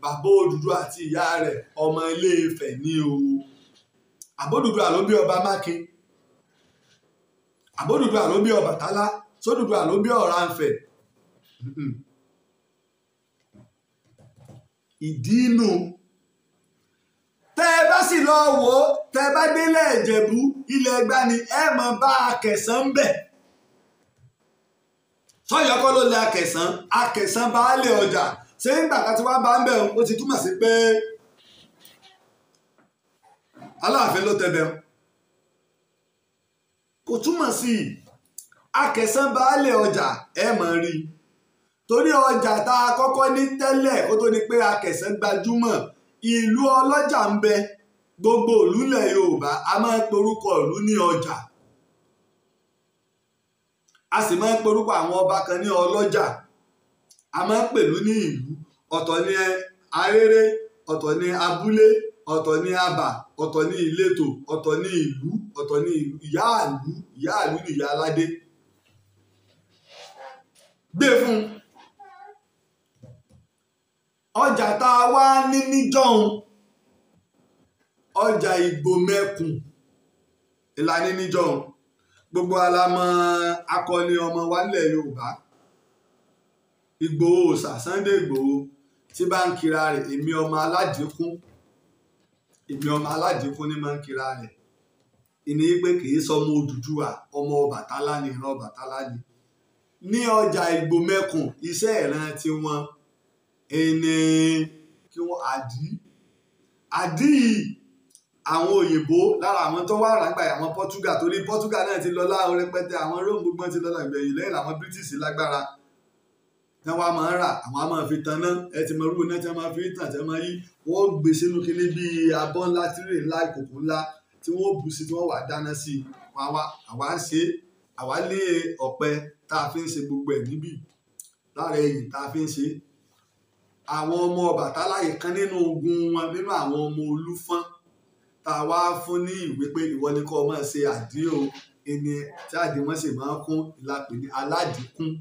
B: bàbá Odùduwà àti ìyá rẹ̀ ọmọ Ilé Ifẹ̀ ní o àbódùduwà ló bí ọba Mákin àbódùduwà ló bí Ọbàtálá sódùduwà ló bí Ọ̀rànfẹ̀ ìdí inú tẹ́ ẹ bá sì lọ wò ó tẹ́ ẹ bá délé Ìjẹ̀bú ilẹ̀ Ẹ̀gbá ni ẹ mọ̀ bá Akẹ̀sán ń bẹ̀ sọ́yọ́ kọ́ ló lẹ Akẹ̀sán baálé ọjà ṣé nígbà kan tí wọ́n bá ń bẹ̀ ó ti túmọ̀ sí pé Aláàfin ló tẹ̀bẹ̀ kò túmọ̀ sí Akẹ̀sán baálé ọjà ẹ mọ̀ rí torí ọjà tá a kọ́kọ́ ní tẹ́lẹ̀ kó tó di pé Akẹ̀sán gbajúmọ̀ ìlú ọlọ́jà ń bẹ gbogbo ìlú ilẹ̀ Yorùbá a máa ń porúkọ ìlú ní ọjà a sì máa ń porúkọ àwọn ọba kan ní ọlọ́jà a máa ń pèlú ní ìlú ọ̀tọ̀ ní aréré ọ̀tọ̀ ní abúlé ọ̀tọ̀ ní abà ọ̀tọ̀ ní ìletò ọ̀tọ̀ ní ìlú ọ̀tọ̀ ní ìyáàlú ní ìyá aládé gbé fún ọjà tá a wá ní níjọ́un ọjà Ìgbòmẹ̀kùn ìlànà níjọ́un gbogbo alamọ akọni ọmọ wa nílẹ̀ Yorùbá Ìgbòho Òòṣà Sunday Ìgbòho tí bá ń kira rẹ̀ èmi ọmọ aládìkún ní máa ń kira rẹ̀ ìní pé kì í sọmọ Odùduwà ọmọ Ọbàtálá ni ìran Ọbàtálá ni ní ọjà Ìgbòmẹ̀kùn iṣẹ́ ìran tiwọn ẹni kí wọ́n àdí àwọn òyìnbó lára àwọn tó wà rágbà àwọn Portugal torí Portugal náà ti lọ láwọn rẹpẹtẹ àwọn Rome gbogbo ti lọ ìgbẹ̀yìn lẹ́yìn làwọn British lágbára tí wọ́n máa ń rà àwọn á máa fi tan náà ẹ ti mọ irú iná tí wọ́n máa fi tàn tí wọ́n máa yí wọ́n gbé sínú kinní bíi abọ́ ńlá tírè ńlá ìkòkò ńlá tí wọ́n bù sí tí wọ́n wà dáná sí àwa ń ṣe àwa lé ọ̀pẹ tá a fi ń ṣe gbogbo ẹ̀ níbí lára ẹ̀yìn tá a fi ń ṣe àwọn ọmọ Ọbàtálá kan nínú ogun wọn nínú àwọn ọmọ Olúfọ́n tá a wá fún ní ìwé pé ìwọ ni kó máa ṣe àdí o ẹni tí àdí wọn sì máa ń kún ìlàpè ní aládìkún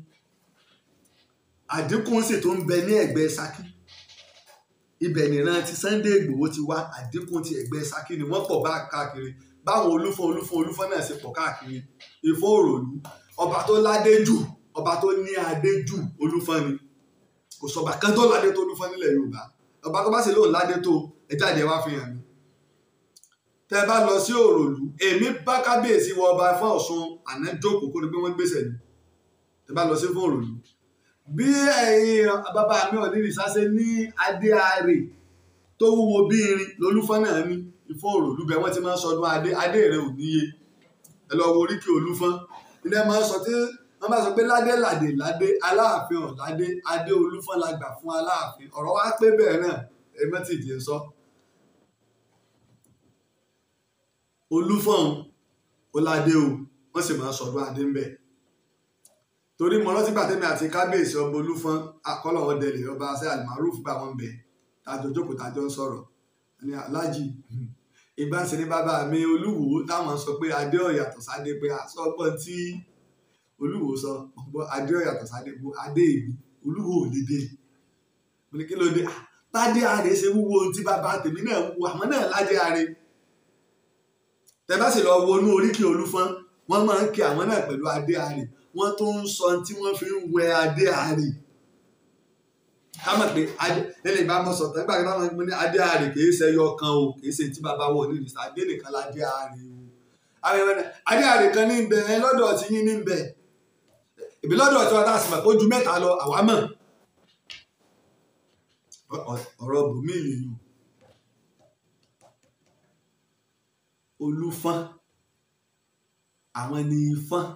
B: àdínkù sì tó ń bẹ ní ẹ̀gbẹ́ Ṣakí ibẹ̀ nìran ti Sunday Ìgbòho ti wá àdínkù ti ẹ̀gbẹ́ Ṣakí ni wọ́n pọ̀ bá káàkiri báwọn Olúfọ́n náà ṣe pọ̀ káàkiri Ifọ̀ Òròlú ọba tó ládé jù ọba tó ní adé jù Olúfọ́n ni kò sọba kan tó ládé tó Olúfọ́n nílẹ̀ Yorùbá ọba tó bá sì lóun ládé tó ẹ jáde wá fi hàn mí tẹ bá lọ sí Òròlú èmi bá kábíyèsí wọ ọba fún Ọ̀ṣun àná jókòó kó ní pé wọ́n gbèsè ni tẹ bá lọ sí fún Òròlú bí bàbá mi ò ní ìsáṣe ní adé ààrẹ tó wúwo bí irin lolúfọ́n náà ní Ifọ̀ Òròlú bẹ́ẹ̀ wọ́n ti máa ń sọdún adé rẹ̀ ò níye ẹ lọ wo oríkì Olúfọ́n ilé máa ń sọ tí wọ́n bá sọ pé ládé Aláàfin ọ̀ adé Olúfọ́n la gbà fún Aláàfin ọ̀rọ̀ wá pé bẹ́ẹ̀ náà ẹ mẹ́tì ìdí sọ Olúfọ́n ó ládé o wọ́n sì máa ń sọdún adé ń bẹ̀ torí mo rántí gbàtẹ́mi àti kábíyèsí ọba Olúfọ́n àkọlọ̀ ọ̀dẹ̀lẹ̀ ọba ṣe àlùmárùfù gbà wọ́n bẹ̀ tàjọ jókòó tàjọ ń sọ̀rọ̀ ní aláàjì ìgbà ń ṣe ní bàbá mi Olúwo táwọn sọ pé adé ọ̀yàtọ̀ sáde pé àsọgbọ́n tí Olúwo sọ adé ọ̀yàtọ̀ sáde pé adé èmi Olúwo ò lè dé mo ní kí ló dé bádé àrè ṣe wúwo tí bàbá tèmi náà wúwo àmọ́ náà ládé àrè tẹ bá sì lọ wọnú oríkì Olúfọ́n wọ́n máa ń kí àwọn náà pẹ̀lú adé àrè wọ́n tó ń sọ tí wọ́n fi ń wẹ adé àrè ká mọ̀ pé lẹ́lẹ̀ bá mọ̀ sọ̀tàn nígbà tí wọ́n mọ̀ ní adé àrè kì í ṣe ẹyọ kan o kì í ṣe tí bàbá wọ̀ ní ìrìnsà adé nìkan ládé àrè o adé àrè kan ní bẹ lọ́dọ̀ tí yín ní bẹ ìbí lọ́dọ̀ tí wọ́n tá a sì mọ̀ pé ó ju mẹ́ta lọ àwa mọ̀ ọ̀rọ̀ bùnmí yìí Olúfọ́n àwọn ni Ifọ́n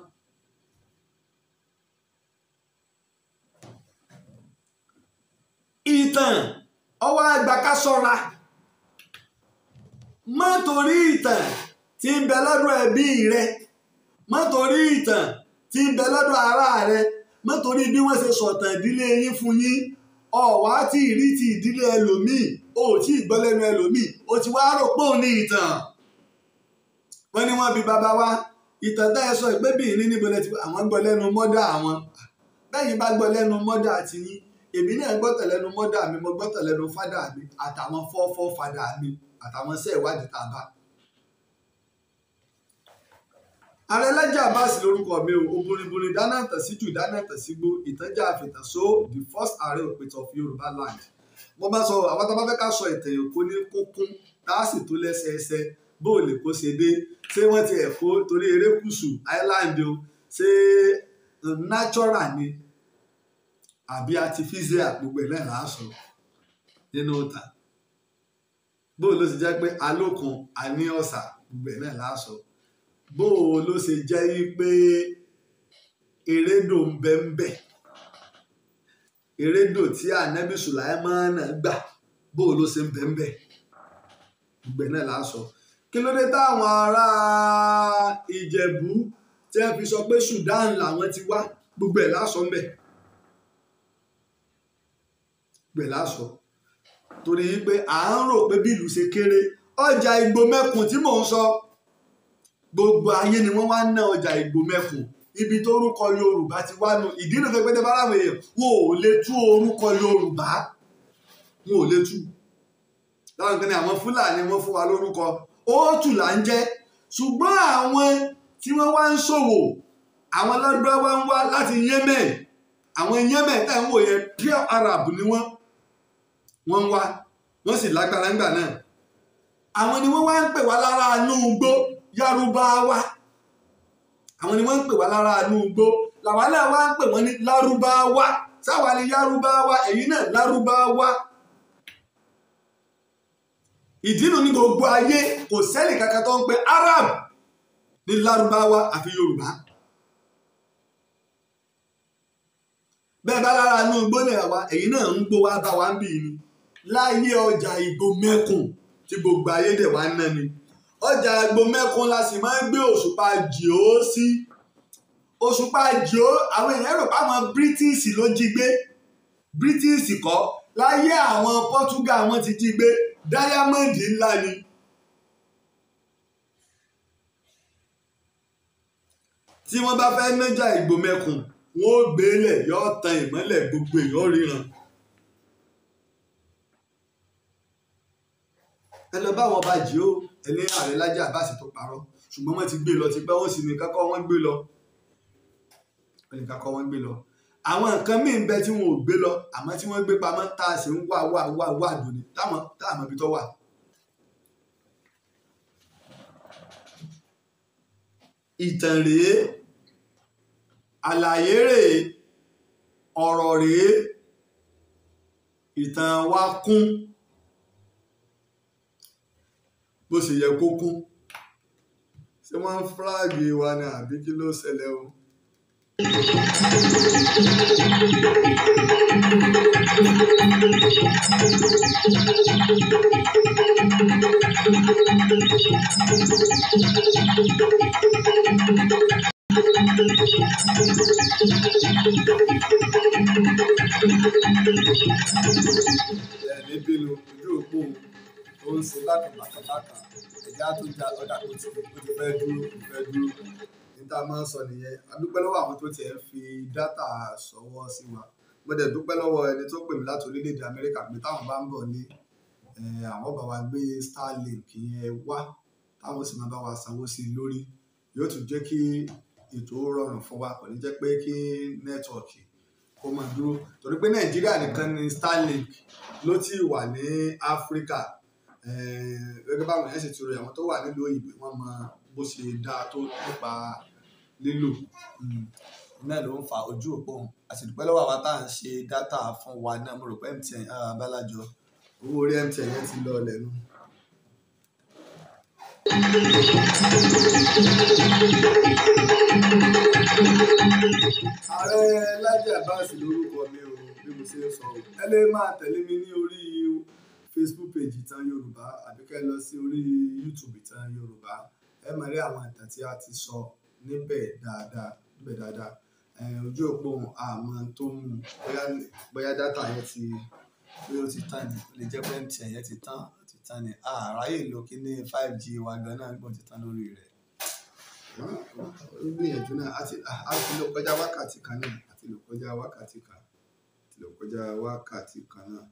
B: ìtàn ọwọ́ àgbà ká ṣọ́ra má torí ìtàn tí ń bẹ lọ́dọ̀ ẹbí rẹ má torí ìtàn tí ń bẹ lọ́dọ̀ ará rẹ má torí bí wọ́n ṣe sọ̀tàn ìdílé yín fún yín ọ̀wá tí ìrí ti ìdílé ẹlòmíì o ò tí ì gbọ́ lẹ́nu ẹlòmíì o ti wá rò pé òun ní ìtàn wọ́n ní wọ́n bí bàbá wa ìtàn tá ẹ sọ ìgbébìnrin ní níbo lẹ ti àwọn gbọ́ lẹ́nu mọ́dà àwọn bẹ́yìn bá gbọ́ lẹ́nu mọ́dà ti yín èmi náà gbọ́ tẹ̀lẹ́nu mọ́dà mi mo gbọ́ tẹ̀lẹ́nu fádà mi àtàwọn fọ́fọ́ fádà mi àtàwọn iṣẹ́ ìwádìí tá a bá. Ààrẹ Laji Abbas lórúkọ mi o obìnrin dáná tàn sí jù dáná tàn sí gbó ìtànjà àfìtànṣó the first ààrẹ òpìtàn of Yorùbá land. mo bá sọ àwọn tó bá fẹ́ ká sọ ìtàn Èkó ní kúnkún tá a sì tó lẹ́sẹẹsẹ bóòlù kó ṣe dé ṣé wọ́n ti ẹ̀kọ́ torí erékùṣù island o ṣé natural ni àbí artificial gbogbo ẹ̀ náà là á sọ nínú ìta bóò ló ṣe jẹ́ pé alókun àní ọ̀sà gbogbo ẹ̀ náà là á sọ bóò ló ṣe jẹ́ pé erédò ń bẹ ń bẹ erédò tí ànábì Sùláímánà gbà bóò ló ṣe ń bẹ ń bẹ gbogbo ẹ̀ náà là á sọ kí ló dé táwọn ará Ìjẹ̀bú tí wọ́n fi sọ pé Sudan làwọn ti wá gbogbo ẹ̀ là á sọ ń bẹ gbẹ̀ lásọ torí pé à ń rò pé bí ìlú ṣe kéré ọjà Ìgbòmẹ̀kùn tí mò ń sọ gbogbo ayé ni wọ́n wá ń ná ọjà Ìgbòmẹ̀kùn ibi tó orúkọ Yorùbá ti wá nù ìdí nìkan pé tẹ́bá láwọn èèyàn wọn ò lè tú orúkọ Yorùbá wọn ò lè tú láwọn kan ní àwọn Fúlàní wọ́n fún wa lórúkọ Òòtù là ń jẹ́ ṣùgbọ́n àwọn tí wọ́n wá ń ṣòwò àwọn lárúbáwá ń wá láti Yemen àwọn Yemen tá à ń wò yẹn pure Arab ni wọ́n ń wá wọ́n sì lágbára ńgbà náà àwọn ni wọ́n wá ń pè wá lára inú igbó Yarubawa àwọn ni wọ́n ń pè wá lára inú igbó làwọn náà wá ń pè wọ́n ní Lárúbáwá sáwa ni Yarubawa ẹ̀yin náà Lárúbáwá ìdínú ní gbogbo ayé kò sẹ́nì kankan tó ń pe Arab ní Lárúbáwá àfi Yorùbá bẹ́ẹ̀ bá lára inú igbó náà wá ẹ̀yin náà ń gbó wá bá wa ń bì ní láyé ọjà Ìgbò mẹ́kùn tí gbogbo ayé dẹ̀ wá ń ná ni ọjà Ìgbò mẹ́kùn la sì máa ń gbé òṣùpá jìó sí òṣùpá jìó àwọn èèyàn rò pé àwọn British ló jí gbé British kọ́ láyé àwọn Portugal wọ́n ti jí gbé dáyámọ́ǹdì ńlá ni tí wọ́n bá fẹ́ nájà Ìgbò mẹ́kùn wọ́n ó gbélẹ̀ yọ tan ìmọ́lẹ̀ gbogbo èèyàn ríran. ẹ lọ bá wọn bá jí ó ẹni ààrẹ Lájí Àbáàsì tó parọ́ ṣùgbọ́n wọ́n ti gbé lọ ti pẹ́ wọ́n sì ní kákọ́ wọ́n gbé lọ àwọn nǹkan míì ń bẹ tí wọn ò gbé lọ àmọ́ tí wọ́n gbé pamọ́ tá a sì ń wá dòní táwọn ibi tó wà. ìtàn rèé àlàyé rèé ọ̀rọ̀ rèé ìtàn wa kún bó ṣe yẹ kó kún ṣé wọ́n ń fúláàgì wa ni àbí kí ló ṣẹlẹ̀ o. níbínú ojú òpó ó ń ṣe bákàbàkàbàkà ẹ̀já tó já ọ̀dà tó ti fẹ́ dúró níta máa ń sọ nìyẹn a dúpẹ́ lọ́wọ́ àwọn tó tiẹ̀ ń fi dátà ṣọwọ́ sí wa mo dẹ̀ dúpẹ́ lọ́wọ́ ẹni tó pè mí láti orílẹ̀-èdè Amẹ́ríkà pé táwọn bá ń bọ̀ ní àwọn bá wa gbé Starlink yẹn wá táwọn sì máa bá wa sanwó sí i lórí yóò tún jẹ́ kí ètò rọrùn fún wa kò ní jẹ́ pé kí nẹ́tíwọ̀kì kó máa dúró torí pé Nàìjíríà nìkan ni Starlink ló ti wà ní Áfíríkà gẹ́gẹ́ báwọn yẹn ṣe ti ròyìn àwọn tó wà nílùú òyìnbó wọ́n mọ bó ṣe dáa tó nípa lílò náà ló ń fa ojú òpó a sì dúpẹ́ lọ́wọ́ àwa tá à ń ṣe dátà fún wa náà mo rò pé MTN abálájọ owó orí MTN yẹn ti lọ lẹ́nu. ààrẹ Lájí Àbáàsì lórúkọ mi o bí mo ṣe ń sọ ẹ lè máa tẹ̀lé mi ní orí Facebook page Itan Yoruba àbí kẹ́ lọ sí orí YouTube Itan Yoruba ẹ máa rí àwọn ìtàn tí a ti sọ níbẹ̀ dáadáa ojú òpó àmọ́ tó ń bóyá dátà yẹn bí ó ti tán ni ó lè jẹ́ pé MTN yẹn ti tán ni àráyè ló kí ní 5G wa gan náà gbọ́n ti tán lórí rẹ̀. ó gbìyànjú náà a ti lò kọjá wákàtí kan náà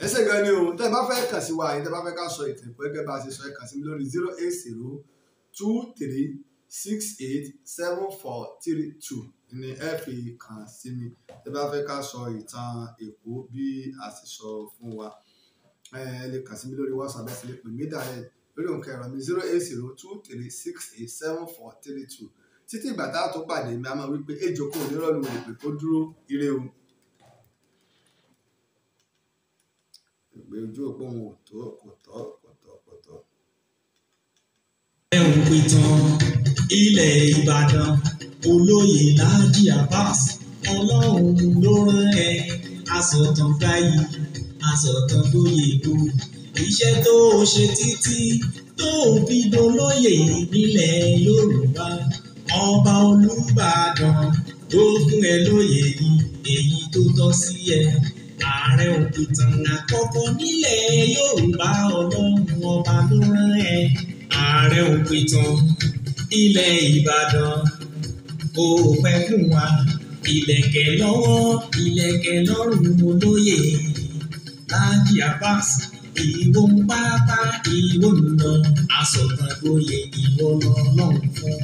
B: ẹsẹ̀ gan ni o tẹ́ ẹ bá fẹ́ kàn sí wa yìí tẹ́ ẹ bá fẹ́ ká sọ ìtàn ìpò gẹ́gẹ́ bá a ṣe sọ ẹ kàn sí mi lórí 08023687432 ni ẹ fi kàn sí mi tẹ́ ẹ bá fẹ́ ká sọ ìtàn Èkó bí a ṣe sọ fún wa ẹ lè kàn sí mi lórí WhatsApp ẹ sì lè pè mí dàrẹ́ lórí òǹkà ẹ̀rọ mi 08023687432 títí ìgbà tá a tó pàdé mi a máa wí pé ejò kò ní rọ́ọ̀lù rẹ̀ pé kó dúró ire o. ìgbé ojú òpó wọn kò tọ́.
A: ẹ ò pè tán ilẹ̀ Ìbàdàn olóyè Lájí Àbáàsì Ọlọ́run ló rán ẹ asọ̀tàn fáyì asọ̀tàn lóye kú iṣẹ́ tó ṣe títí tó fi dolóyè nílẹ̀ Yorùbá ọba Olúbàdàn ló fún ẹ lóyè yìí èyí tó tọ́ sí ẹ. Ààrẹ òpìtàn àkọ́kọ́ nílẹ̀ Yorùbá Ọlọ́run ọba ló rán ẹ. Ààrẹ òpìtàn ilẹ̀ Ìbàdàn ó pẹ́ fún wa. Ìlẹ̀kẹ̀ lọ́wọ́ ìlẹ̀kẹ̀ lọ́rùn olóyè Lájí Àbáàsì ìwọ ń pátá ìwọ ń lọ asọ̀tàn gboyè ìwọ lọ́lọ́run fún.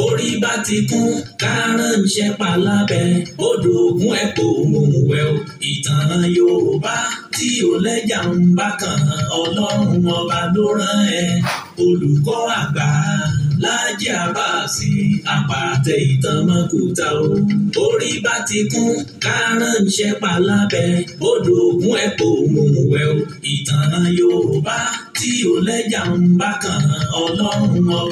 A: Orí bá ti kún kárànṣẹ́ palábẹ́ odò ògùn ẹ̀pọ̀ òmùwẹ̀ o. Ìtàn Yorùbá tí ò lẹ́jà ń bá kan Ọlọ́run ọba ló rán ẹ. Olùkọ́ àgbà Láàjì Àbáàsì àpàtẹ ìtàn mọ́kúta o. Orí bá ti kún kárànṣẹ́ palábẹ́ odò ògùn ẹ̀pọ̀ òmùwẹ̀ o. Ìtàn Yorùbá tí ò lẹ́jà ń bá kan Ọlọ́run ọba.